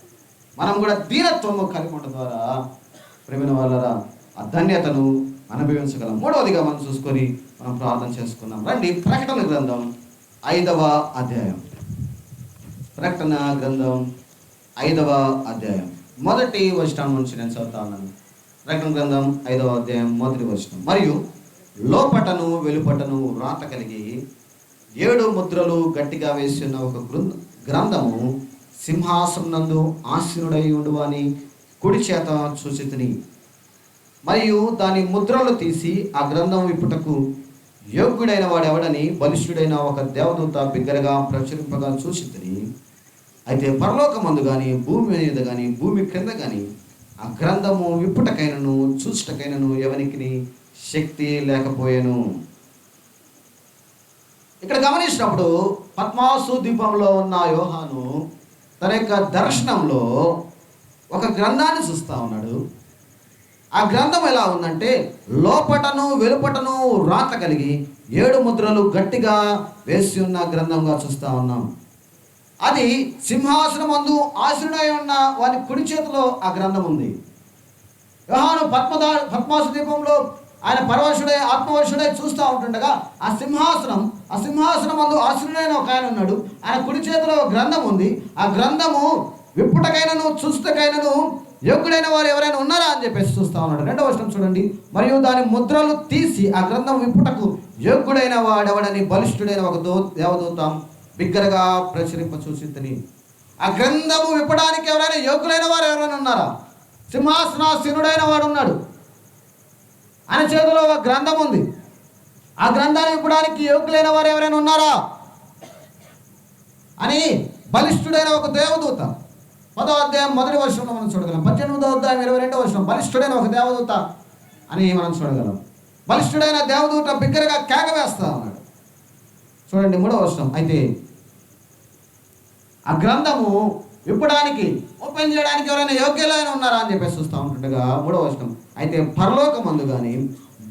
మనం కూడా దీనత్వము కలిగి ఉండడం ద్వారా ప్రేమైన వాళ్ళరా ఆ ధన్యతను అనుభవించగలం. మూడవదిగా మనం చూసుకొని మనం ప్రార్థన చేసుకున్నాం. రండి, ప్రకటన గ్రంథం 5వ అధ్యాయం. ప్రకటన గ్రంథం 5వ అధ్యాయం మొదటి వచనం నుంచి నేను చదువుతా ఉన్నాను. ప్రకటన గ్రంథం 5వ అధ్యాయం మొదటి వచనం. మరియు లోపటను వెలుపటను రాత కలిగి 7 ముద్రలు గట్టిగా వేసి ఉన్న ఒక గ్రంథము సింహాసనం నందు ఆసీనుడై ఉండువాని కుడి చేత చూచితిని. మరియు దాని ముద్రలు తీసి ఆ గ్రంథం విప్పుటకు యోగ్యుడైన వాడెవడని బలిష్ఠుడైన ఒక దేవదూత బిగ్గరగా ప్రచురింపగా చూచితిని. అయితే పరలోకమందు కానీ భూమి మీద కానీ భూమి క్రింద కానీ ఆ గ్రంథము విప్పుటకైనను చూచుటకైనను ఎవరికి శక్తి లేకపోయాను. ఇక్కడ గమనించినప్పుడు పద్మాసు ద్వీపంలో ఉన్న యోహాను తన యొక్క దర్శనంలో ఒక గ్రంథాన్ని చూస్తూ ఉన్నాడు. ఆ గ్రంథం ఎలా ఉందంటే లోపటను వెలుపటను రాత కలిగి 7 ముద్రలు గట్టిగా వేసి ఉన్న గ్రంథంగా చూస్తూ ఉన్నాం. అది సింహాసనం అందు ఆసీనుడై ఉన్న వారి కుడి చేతిలో ఆ గ్రంథం ఉంది. యోహాను పద్మాసు ద్వీపంలో ఆయన పరవశుడై ఆత్మవశుడై చూస్తూ ఉంటుండగా ఆ సింహాసనం అందు ఆసీనుడైన ఒక ఆయన ఉన్నాడు. ఆయన కుడి చేతిలో గ్రంథం ఉంది. ఆ గ్రంథము విప్పుటకైనను చూస్తకైనను యోగ్యుడైన వారు ఎవరైనా ఉన్నారా అని చెప్పేసి చూస్తూ ఉన్నాడు. 2వ వచనం చూడండి. మరియు దాని ముద్రలు తీసి ఆ గ్రంథం విప్పుటకు యోగ్యుడైన వాడెవడని బలిష్ఠుడైన ఒక దేవదూత బిగ్గరగా ప్రచురింప చూసితిని. ఆ గ్రంథము విప్పడానికి ఎవరైనా యోగ్యులైన వారు ఎవరైనా ఉన్నారా? సింహాసనాసీనుడైన వాడు ఉన్నాడు. ఆయన చేతిలో ఒక గ్రంథం ఉంది. ఆ గ్రంథాన్ని విప్పడానికి యోగ్యులైన వారు ఎవరైనా ఉన్నారా అని బలిష్ఠుడైన ఒక దేవదూత 10వ అధ్యాయం మొదటి వచనంలో మనం చూడగలం. 18వ అధ్యాయం 22వ వచనం బలిష్ఠుడైన ఒక దేవదూత అని మనం చూడగలం. బలిష్ఠుడైన దేవదూత బిగ్గరగా కేక వేస్తా ఉన్నాడు. చూడండి 3వ వచనం. అయితే ఆ గ్రంథము విప్పడానికి ఓపెన్ చేయడానికి ఎవరైనా యోగ్యులైన ఉన్నారా అని చెప్పేసి చూస్తూ ఉంటుండగా 3వ వచనం. అయితే పరలోకమందు కానీ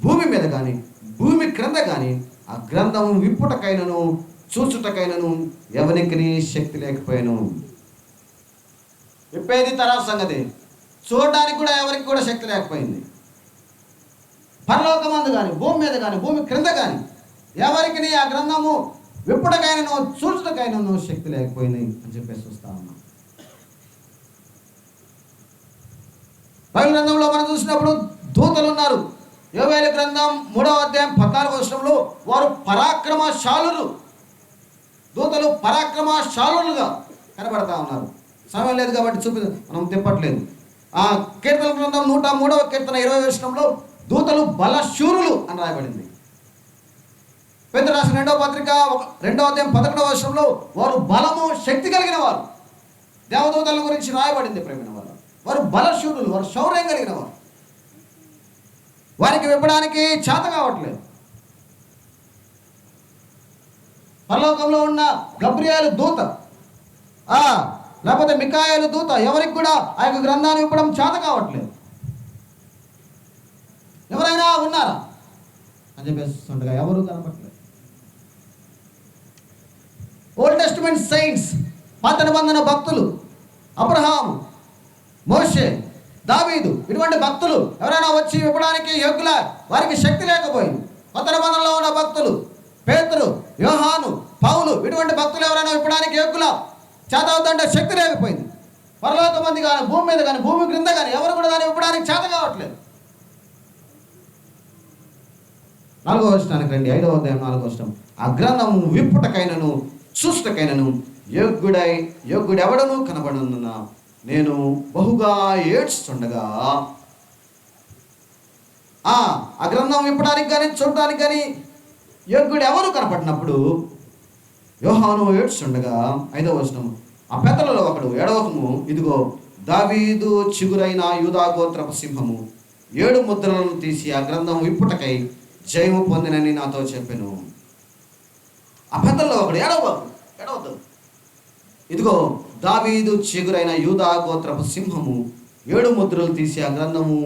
భూమి మీద కానీ భూమి క్రింద కానీ ఆ గ్రంథము విప్పుటకైనను చూచుటకైనను ఎవరికి శక్తి లేకపోయాను. విప్పేది తర్వాత సంగతి, చూడడానికి కూడా ఎవరికి కూడా శక్తి లేకపోయింది. పరలోకమందు కానీ భూమి మీద కానీ భూమి క్రింద కానీ ఎవరికి ఆ గ్రంథము విప్పుటకైనను చూచుటకైనను శక్తి లేకపోయింది అని చెప్పేసి చూస్తా ఉన్నాం. బైబిల్ గ్రంథంలో మనం చూసినప్పుడు దూతలు ఉన్నారు. యోవేలు గ్రంథం 3వ అధ్యాయం 14వ వచనంలో వారు పరాక్రమశాలులు, దూతలు పరాక్రమశాలులుగా కనబడతా ఉన్నారు. సమయం లేదు కాబట్టి మనం తిప్పట్లేదు. ఆ కీర్తన గ్రంథం 103వ కీర్తన 20వ వచనంలో దూతలు బలశూరులు అని రాయబడింది. పేతురు రాసిన 2వ పత్రిక 2వ అధ్యాయం 11వ వచనంలో వారు బలము శక్తి కలిగిన వారు. దేవదూతల గురించి రాయబడింది. ప్రేమైన వారు, వారు బలశూరులు, వారు శౌర్యం కలిగిన వారు. వారికి విప్పడానికి చేత కావట్లేదు. పరలోకంలో ఉన్న గబ్రియేలు దూత లేకపోతే మికాయేలు దూత ఎవరికి కూడా ఆ యొక్క గ్రంథాన్ని విప్పడం చేత కావట్లేదు. ఎవరైనా ఉన్నారా అని చెప్పేస్తుండగా ఎవరు కనపట్లేదు. ఓల్డ్ టెస్టిమెంట్ సైన్స్, పాత నిబంధన భక్తులు అబ్రహాము, మోషే, దావీదు ఇటువంటి భక్తులు ఎవరైనా వచ్చి ఇవ్వడానికి యోగ్యుల, వారికి శక్తి లేకపోయింది. కొత్త నిబంధనలో ఉన్న భక్తులు పేతురు, యోహాను, పౌలు ఇటువంటి భక్తులు ఎవరైనా ఇవ్వడానికి యోగ్యుల, చేత అవుతుంటే శక్తి లేకపోయింది. పరలోక మంది కానీ భూమి మీద కానీ భూమి క్రింద కానీ ఎవరు కూడా దాన్ని ఇవ్వడానికి చేత కావట్లేదు. 4వ వచనానికి రండి. 5వ అధ్యాయం 4వ వచనం. ఆ గ్రంథము విప్పుటకైనను చూచుటకైనను యోగ్యుడెవడను కనబడనున్న నేను బహుగా ఏడ్చుండగా, ఆ గ్రంథం విప్పడానికి కానీ చూడటానికి కానీ యోగ్యుడు ఎవరు కనపడినప్పుడు యోహాను ఏడ్చుండగా 5వ వచనం. ఆ పెద్దలలో ఒకడు ఏడవకము, ఇదిగో దావీదు చిగురైన యూదా గోత్రపు సింహము 7 ముద్రలను తీసి ఆ గ్రంథం విప్పుటకై జయము పొందినని నాతో చెప్పాను. ఆ పెద్దల్లో ఒకడు ఏడవద్దు, ఇదిగో దావీదు చిగురైన యూదా గోత్రపు సింహము 7 ముద్రలు తీసి ఆ గ్రంథము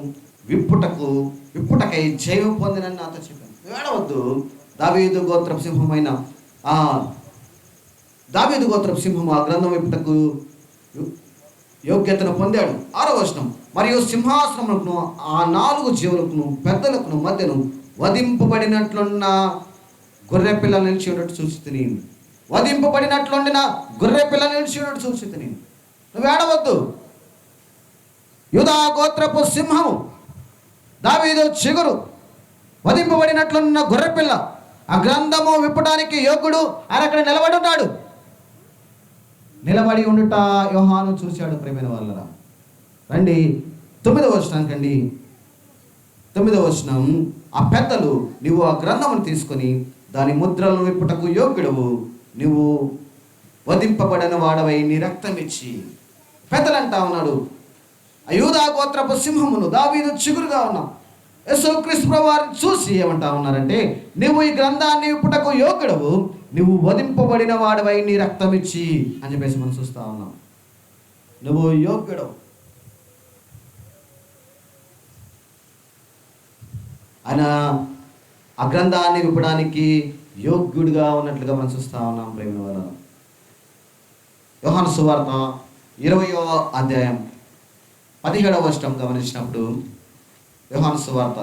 విప్పుటకై జయము పొందినని నాతో చెప్పాను. ఏడవద్దు, దావీదు గోత్రపు సింహమైన దావీదు గోత్రపు సింహము ఆ గ్రంథం విప్పుటకు యోగ్యతను పొందాడు. 6వ వచనం, మరియు సింహాసనములకు ఆ 4 జీవులకు పెద్దలకు మధ్యను వధింపబడినట్లున్న గొర్రె పిల్ల నిలిచి ఉన్నట్టు చూసి వధింపబడినట్లుండిన గొర్రె పిల్ల నిలిచి ఉన్నట్టు చూసి నువ్వు ఏడవద్దు. యూదా గోత్రపు సింహము, దావీదు చిగురు, వధింపబడినట్లున్న గొర్రెపిల్ల, ఆ గ్రంథము విప్పడానికి యోగ్యుడు. ఆయన అక్కడ నిలబడి ఉన్నాడు. నిలబడి ఉండుట యోహాను చూశాడు. ప్రేమైన వాళ్ళరా రండి 9వ వచనానికండి. 9వ వచనం, ఆ పెద్దలు, నువ్వు ఆ గ్రంథమును తీసుకొని దాని ముద్రలను విప్పుటకు యోగ్యుడవు, నువ్వు వధింపబడిన వాడవై నీ రక్తం ఇచ్చి. పెద్దలు అంటా ఉన్నాడు, యూదా గోత్రపు సింహమును, దావీదు చిగురుగా ఉన్నాం. యేసుక్రీస్తు ప్రభువారిని చూసి ఏమంటా ఉన్నారంటే, నువ్వు ఈ గ్రంథాన్ని విప్పుటకు యోగ్యుడవు, నువ్వు వధింపబడిన వాడవై నీ రక్తం ఇచ్చి అని చెప్పేసి మనం చూస్తా ఉన్నాం. నువ్వు యోగ్యుడవు. ఆయన ఆ గ్రంథాన్ని విప్పడానికి యోగ్యుడిగా ఉన్నట్లుగా మనం చూస్తా ఉన్నాం. ప్రేమ వల్ల యోహాను సువార్త 20వ అధ్యాయం 17వ వచనం గమనించినప్పుడు, యోహాను సువార్త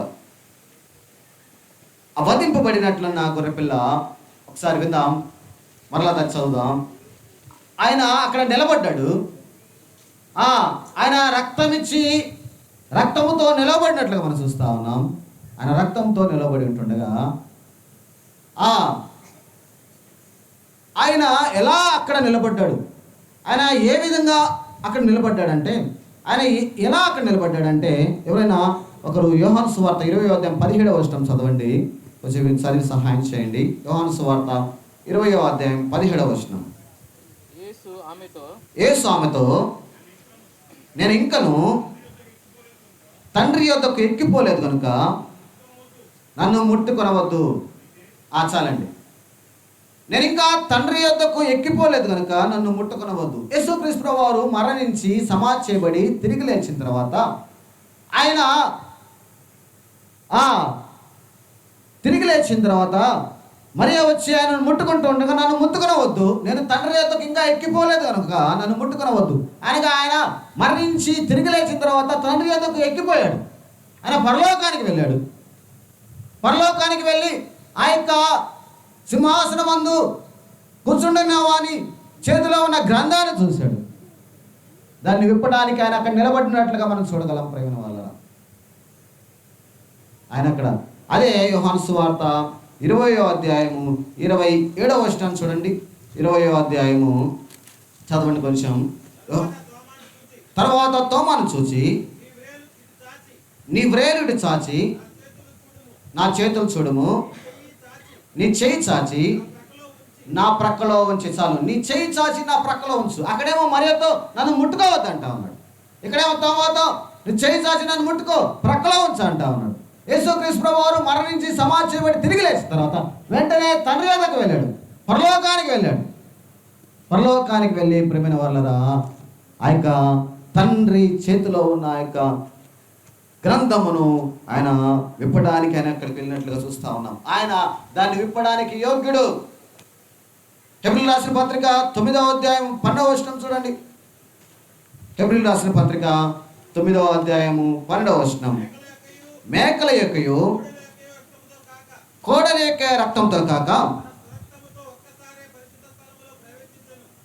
వధింపబడినట్లున్న గొర్రెపిల్ల, ఒకసారి విందాం, మరలా దాన్ని చదువుదాం. ఆయన అక్కడ నిలబడ్డాడు. ఆయన రక్తం ఇచ్చి రక్తముతో నిలబడినట్లుగా మనం చూస్తా ఉన్నాం. ఆయన రక్తంతో నిలబడి ఉంటుండగా ఆయన ఎలా అక్కడ నిలబడ్డాడు, ఆయన ఏ విధంగా అక్కడ నిలబడ్డాడంటే, ఆయన ఎలా అక్కడ నిలబడ్డాడంటే, ఎవరైనా ఒకరు యోహాను సువార్త 20వ అధ్యాయం 17వ వచనం చదవండి, కొంచెం చదివి సహాయం చేయండి. యోహాను సువార్త 20వ అధ్యాయం 17వ వచనం. యేసు ఆమెతో, నేను ఇంకను తండ్రి యొద్దకు ఎక్కిపోలేదు కనుక నన్ను ముట్టుకొనవద్దు. చాలండి. నేను ఇంకా తండ్రి యొద్దకు ఎక్కిపోలేదు కనుక నన్ను ముట్టుకొనవద్దు. యేసుక్రీస్తు ప్రభువారు మరణించి సమాధి చేయబడి తిరిగి లేచిన తర్వాత ఆయన తిరిగి లేచిన తర్వాత మరియా వచ్చి ఆయనను ముట్టుకుంటూ ఉండగా నన్ను ముట్టుకొనవద్దు, నేను తండ్రి యొద్దకు ఇంకా ఎక్కిపోలేదు కనుక నన్ను ముట్టుకొనవద్దు. ఆయన మరణించి తిరిగి లేచిన తర్వాత తండ్రి యొద్దకు ఎక్కిపోయాడు. ఆయన పరలోకానికి వెళ్ళాడు. పరలోకానికి వెళ్ళి ఆ యొక్క సింహాసనం మందు కూర్చుండిన వాని చేతిలో ఉన్న గ్రంథాన్ని చూశాడు. దాన్ని విప్పడానికి ఆయన అక్కడ నిలబడినట్లుగా మనం చూడగలం. ప్రేమ వాళ్ళ ఆయన అక్కడ, అదే యోహాను సువార్త 20వ అధ్యాయము 27వ వచనం చూడండి. 20వ అధ్యాయము చదవండి కొంచెం. తర్వాత తోమాను చూచి, నీ వ్రేలుడి చాచి నా చేతులు చూడము, నీ చేయి చాచి నా ప్రక్కలో ఉంచి. చాలు, నీ చేయి చాచి నా ప్రక్కలో ఉంచు. అక్కడేమో మరియతో నన్ను ముట్టుకోవద్దు అంటా ఉన్నాడు. ఇక్కడేమో తోమాతో నీ చేయి చాచి నన్ను ముట్టుకో, ప్రక్కలో ఉంచు అంటా ఉన్నాడు. యేసుక్రీస్తు ప్రభువారు మరణించి సమాధి చేయబడి తిరిగి లేచిన తర్వాత వెంటనే తండ్రి వద్దకు వెళ్ళాడు, పరలోకానికి వెళ్ళాడు. పరలోకానికి వెళ్ళి ప్రేమైన వాళ్ళరా ఆ యొక్క తండ్రి చేతిలో ఉన్న ఆ యొక్క గ్రంథమును ఆయన విప్పడానికి ఆయన అక్కడికి వెళ్ళినట్లుగా చూస్తా ఉన్నాం. ఆయన దాన్ని విప్పడానికి యోగ్యుడు. హెబ్రీయులకు రాసిన పత్రిక 9వ అధ్యాయం 12వ వచనం చూడండి. హెబ్రీయులకు రాసిన పత్రిక 9వ అధ్యాయము 12వ వచనం. మేకల యొక్కయు కోడల యొక్క రక్తంతో కాక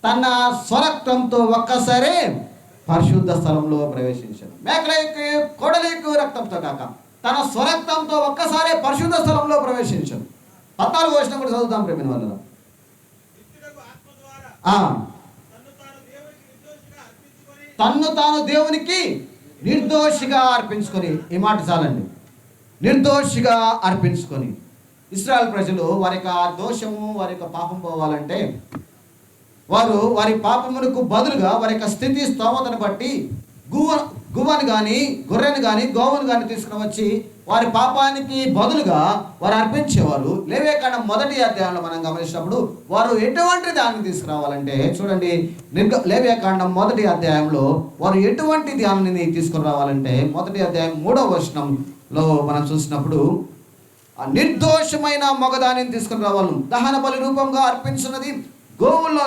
తన స్వరక్తంతో ఒక్కసారి పరిశుద్ధ స్థలంలో ప్రవేశించాడు. మేకల యొక్క కోడల యొక్క రక్తంతో కాక తన స్వరక్తంతో ఒక్కసారి పరిశుద్ధ స్థలంలో ప్రవేశించాడు. 14వ వచనం కూడా చదువుతాం ప్రేమ వల్ల. తన్ను తాను దేవునికి నిర్దోషిగా అర్పించుకొని, ఈ మాట చాలండి, నిర్దోషిగా అర్పించుకొని. ఇశ్రాయేలు ప్రజలు వారి యొక్క దోషము, వారి యొక్క పాపం పోవాలంటే వారు వారి పాపమునకు బదులుగా వారి యొక్క స్థితి స్తోమతను బట్టి గువ్వను కానీ గొర్రెను కానీ గోవును కానీ తీసుకుని వచ్చి వారి పాపానికి బదులుగా వారు అర్పించేవారు. లేవియాకాండం 1వ అధ్యాయంలో మనం గమనించినప్పుడు వారు ఎటువంటి దాన్ని తీసుకురావాలంటే చూడండి, లేవియాకాండం 1వ అధ్యాయంలో వారు ఎటువంటి ధ్యానాన్ని తీసుకుని రావాలంటే 1వ అధ్యాయం 3వ వచనంలో మనం చూసినప్పుడు నిర్దోషమైన మగదానిని తీసుకుని రావాలి. దహన బలి రూపంగా అర్పించినది గోవుల్లో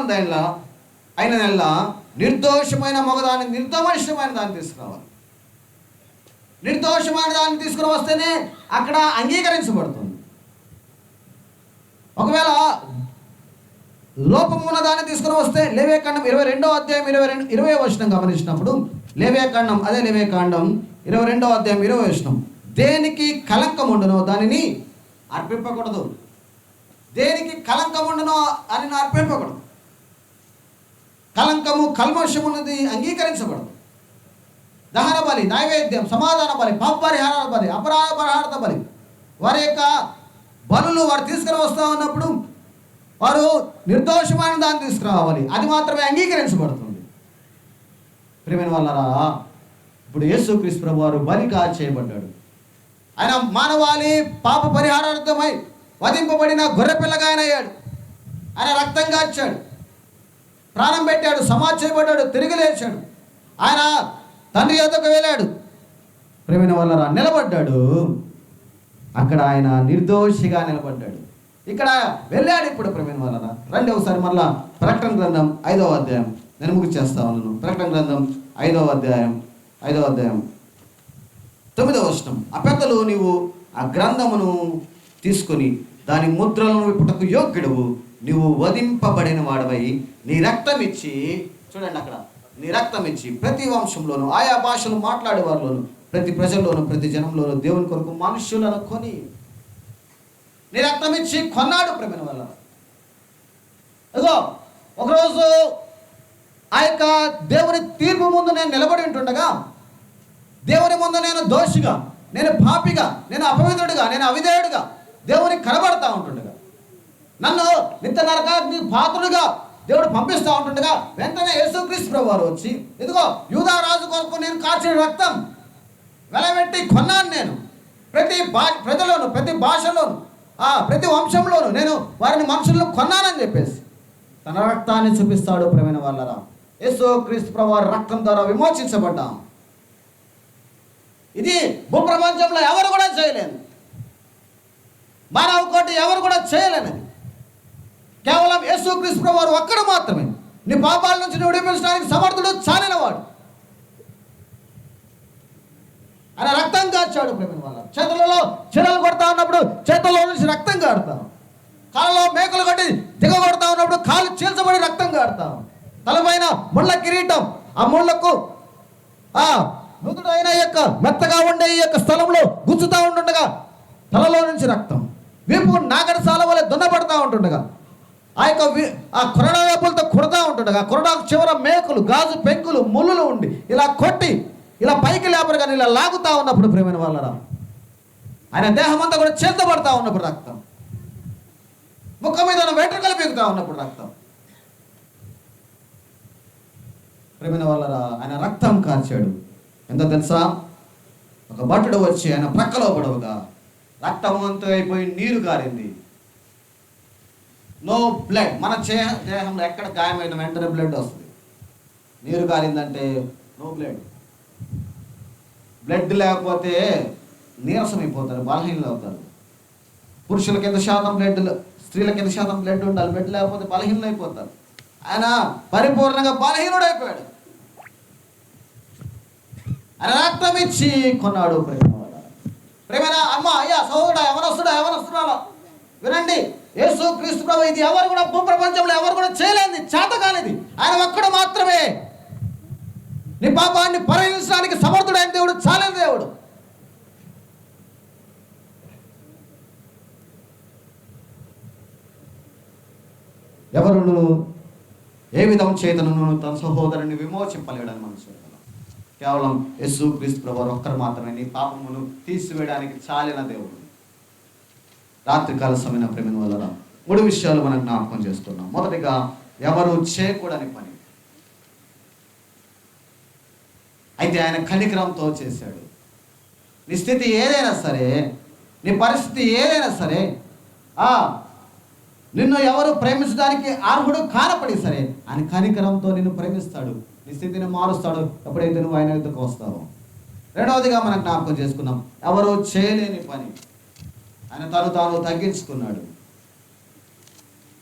అయిన నెల నిర్దోషమైన మగదాన్ని, నిర్దోషమైన దాన్ని తీసుకురావాలి. నిర్దోషమైన దాన్ని తీసుకుని వస్తేనే అక్కడ అంగీకరించబడుతుంది. ఒకవేళ లోపం ఉన్న దాన్ని తీసుకుని వస్తే లేవియాకాండం 22వ అధ్యాయం 20వ వచనం గమనించినప్పుడు, లేవియాకాండం 22వ అధ్యాయం 20వ వచనం, దేనికి కలంకం ఉండునో దానిని అర్పింపకూడదు. దేనికి కలంకం ఉండునో అని అర్పింపకూడదు. కలంకము, కల్మషం ఉన్నది అంగీకరించబడదు. దహన బలి, నైవేద్యం, సమాధాన బలి, పాప పరిహార బలి, అపరాధ పరిహార బలి, వారి యొక్క బలులు వారు తీసుకుని వస్తూ ఉన్నప్పుడు వారు నిర్దోషమైన దాన్ని తీసుకురావాలి. అది మాత్రమే అంగీకరించబడుతుంది. ప్రియమైన వాళ్ళరా, ఇప్పుడు యేసుక్రీస్తు ప్రభు వారు బలిగా చేయబడ్డాడు. ఆయన మానవాళి పాప పరిహారార్థమై వధింపబడిన గొర్రెపిల్లగా ఆయన అయ్యాడు. ఆయన రక్తం కార్చాడు, ప్రాణం పెట్టాడు, సమాధి చేయబడ్డాడు, తిరిగి లేచాడు. ఆయన తండ్రి యొద్దకు వెళ్ళాడు. ప్రియమైన వాళ్ళరా, నిలబడ్డాడు. అక్కడ ఆయన నిర్దోషిగా నిలబడ్డాడు. ఇక్కడ వెళ్ళాడు. ఇప్పుడు ప్రియమైన వాళ్ళరా, రండి ఒకసారి మళ్ళా ప్రకటన గ్రంథం 5వ అధ్యాయం, నేను ముగిచేస్తా ఉన్నాను. ప్రకటన గ్రంథం 5వ అధ్యాయం 9వ వచనం, ఆ పెద్దలు నీవు ఆ గ్రంథమును తీసుకొని దాని ముద్రలను విప్పుటకు యోగ్యుడవు, నువ్వు వధింపబడిన వాడవై నీ రక్తం ఇచ్చి, చూడండి అక్కడ, నీ రక్తం ఇచ్చి ప్రతి వంశంలోను, ఆయా భాషలు మాట్లాడే వారిలోను, ప్రతి ప్రజల్లోను, ప్రతి జనంలోను దేవుని కొరకు మనుష్యులను కొని నీ రక్తం ఇచ్చి కొన్నాడు. ప్రేమ వల్ల అదో ఒకరోజు ఆ యొక్క దేవుని తీర్పు ముందు నేను నిలబడి ఉంటుండగా, దేవుని ముందు నేను దోషిగా, నేను పాపిగా, నేను అపవిత్రుడిగా, నేను అవిధేయుడిగా దేవునికి కనబడతా ఉంటుండగా, నన్ను నిత్య నరకాగ్ని పాత్రుడిగా దేవుడు పంపిస్తూ ఉంటుండగా, వెంటనే యేసుక్రీస్తు ప్రభు వారు వచ్చి, ఇదిగో యూదా రాజు కొరకు నేను కాచిన రక్తం వెలబెట్టి కొన్నాను. నేను ప్రతి ప్రజలోను, ప్రతి భాషలోను, ప్రతి వంశంలోను నేను వారిని మనుషులను కొన్నానని చెప్పేసి తన రక్తాన్ని చూపిస్తాడు. ప్రియమైన వాళ్ళరా, యేసుక్రీస్తు ప్రభు వారి రక్తం ద్వారా విమోచించబడ్డాం. ఇది భూప్రపంచంలో ఎవరు కూడా చేయలేదు. మానవ కోటి ఎవరు కూడా చేయలేనిది. కేవలం యేసుక్రీస్తు ప్రభు వారు ఒక్కడు మాత్రమే నీ పాపాల నుంచి నువ్వు విడిపించడానికి సమర్థుడు, చాలినవాడు. ఆయన రక్తం కార్చాడు. ప్రేమ వల్ల చేతులలో చిరలు కొడతా ఉన్నప్పుడు చేతుల్లో నుంచి రక్తం కారుతాం. కాళ్ళలో మేకలు కట్టి దిగబడతా ఉన్నప్పుడు కాళ్ళు చీల్చబడి రక్తం కారుతాం. తలపైన ముళ్ళ కిరీటం, ఆ ముళ్ళకు మృదుడైన యొక్క మెత్తగా ఉండే ఈ యొక్క స్థలంలో గుచ్చుతూ ఉంటుండగా తలలో నుంచి రక్తం, వీపు నాగడసాల వల్ల దున్నపడతా ఉంటుండగా, ఆ కొరడా వేపులతో కొడతా ఉంటుండగా, కొరడాకు చివర మేకులు, గాజు పెంకులు, ముళ్ళులు ఉండి ఇలా కొట్టి ఇలా పైకి లేపరు కానీ ఇలా లాగుతా ఉన్నప్పుడు, ప్రేమైన వాళ్ళరా, ఆయన దేహం అంతా కూడా చేతబడతా ఉన్నప్పుడు రక్తం, ముఖం మీద వెంట్రుకలు పీకుతా ఉన్నప్పుడు రక్తం. ప్రేమైన వాళ్ళరా, ఆయన రక్తం కార్చాడు. ఎంతో తెలుసా, ఒక భటుడు వచ్చి ఆయన ప్రక్కలో పడవగా రక్తం అంతా అయిపోయి నీరు కారింది. No blood. మన దేహంలో ఎక్కడ గాయమైన వెంటనే బ్లడ్ వస్తుంది. నీరు కారిందంటే నో బ్లడ్. బ్లడ్ లేకపోతే నీరసం అయిపోతారు, బలహీనలు అవుతారు. పురుషులకి ఎంత శాతం బ్లడ్, స్త్రీలకి ఎంత శాతం బ్లడ్ ఉండాలి. బ్లడ్ లేకపోతే బలహీనలు అయిపోతారు. ఆయన పరిపూర్ణంగా బలహీనుడు అయిపోయాడు. ఆయన రక్తం ఇచ్చి కొన్నాడు. ప్రేమ అమ్మ, అయ్యా, సోదరుడా, ఎవరొస్తున్నా వినండి. యేసుక్రీస్తు ప్రభు ఇది ఎవరు కూడా భూప్రపంచంలో ఎవరు కూడా చేయలేనిది, చేత కానిది. ఆయన ఒక్కడు మాత్రమే నీ పాపాన్ని పరిహరించడానికి సమర్థుడైన దేవుడు, చాలని దేవుడు. ఎవరును ఏ విధం చేతను తన సహోదరుని విమోచింపలేడని మనసు. కేవలం యేసుక్రీస్తు ప్రభువు ఒక్కరు మాత్రమే నీ పాపమును తీసివేయడానికి చాలిన దేవుడు. రాత్రికాల సమయం ప్రేమ వల్ల 3 విషయాలు మనం జ్ఞాపకం చేసుకున్నాం. మొదటిగా, ఎవరు చేయకూడని పని అయితే ఆయన కనికరంతో చేశాడు. నీ స్థితి ఏదైనా సరే, నీ పరిస్థితి ఏదైనా సరే, నిన్ను ఎవరు ప్రేమించడానికి అర్హుడు కానపడి సరే, ఆయన కనికరంతో నిన్ను ప్రేమిస్తాడు, నీ స్థితిని మారుస్తాడు ఎప్పుడైతే నువ్వు ఆయన ఎదుకు వస్తావో. రెండవదిగా మనం జ్ఞాపకం చేసుకున్నాం, ఎవరు చేయలేని పని ఆయన తాను తగ్గించుకున్నాడు.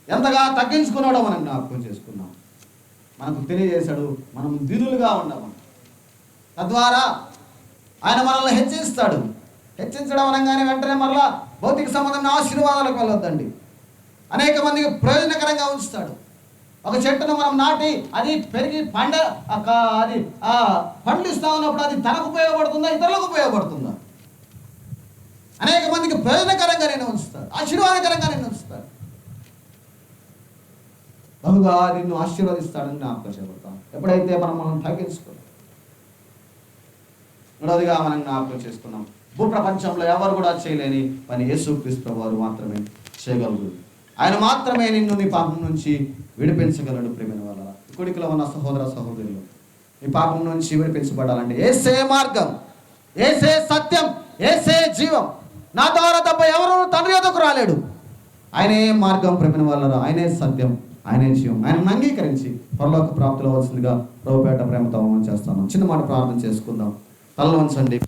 ఎంతగా తగ్గించుకున్నాడో మనం జ్ఞాపకం చేసుకున్నాం. మనకు తెలియజేశాడు మనం దీనులుగా ఉండమని. తద్వారా ఆయన మనల్ని హెచ్చిస్తాడు. హెచ్చించడం అనగానే వెంటనే మరలా భౌతిక సంబంధమైన ఆశీర్వాదాలకు వెళ్ళొద్దండి. అనేక మందికి ప్రయోజనకరంగా ఉంచుతాడు. ఒక చెట్టును మనం నాటి అది పెరిగి అది పండ్లు ఇస్తా ఉన్నప్పుడు అది తనకు ఉపయోగపడుతుందా, ఇతరులకు ఉపయోగపడుతుందా? అనేక మందికి ప్రయోజనకరంగా నేను ఉంచుతాడు, ఆశీర్వాదకరంగా నేను ఉంచుతాడు, బహుగా నిన్ను ఆశీర్వదిస్తాడని జ్ఞాపకం చేయబడతాం ఎప్పుడైతే మనం తగ్గించుకోవాలి. మూడవదిగా మనం జ్ఞాపకం చేసుకున్నాం, భూప్రపంచంలో ఎవరు కూడా చేయలేని పని యేసుక్రీస్తు వారు మాత్రమే చేయగలరు. ఆయన మాత్రమే నిన్ను నీ పాపం నుంచి విడిపించగలడు. ప్రేమైన వాళ్ళ కొడుకులో ఉన్న సహోదర సహోదరులు, నీ పాపం నుంచి విడిపించబడాలంటే ఏసే మార్గం, ఏసే సత్యం, ఏసే జీవం. నా ద్వారా తప్ప ఎవరు తండ్రి యొద్దకు రాలేడు. ఆయనే మార్గం ప్రేమైన వాళ్ళ, ఆయనే సత్యం, ఆయనే జీవం. ఆయనను అంగీకరించి పరలోక ప్రాప్తిలో వచ్చిందిగా ప్రభుపేట ప్రేమతో మనం చేస్తున్నాం. చిన్న మాట ప్రార్థన చేసుకుందాం. తల వంచండి.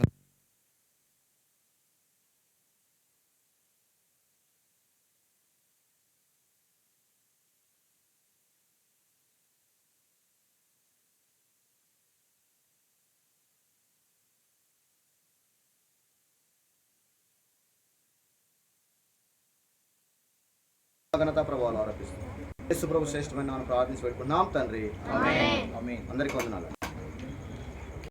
ఘనత ప్రభావాలు ఆరోపిస్తున్నాం. యేసు ప్రభు శ్రేష్టమైన ప్రార్థించి పెట్టుకున్నాం తండ్రి. ఆమేన్. అందరికీ వందనాలు.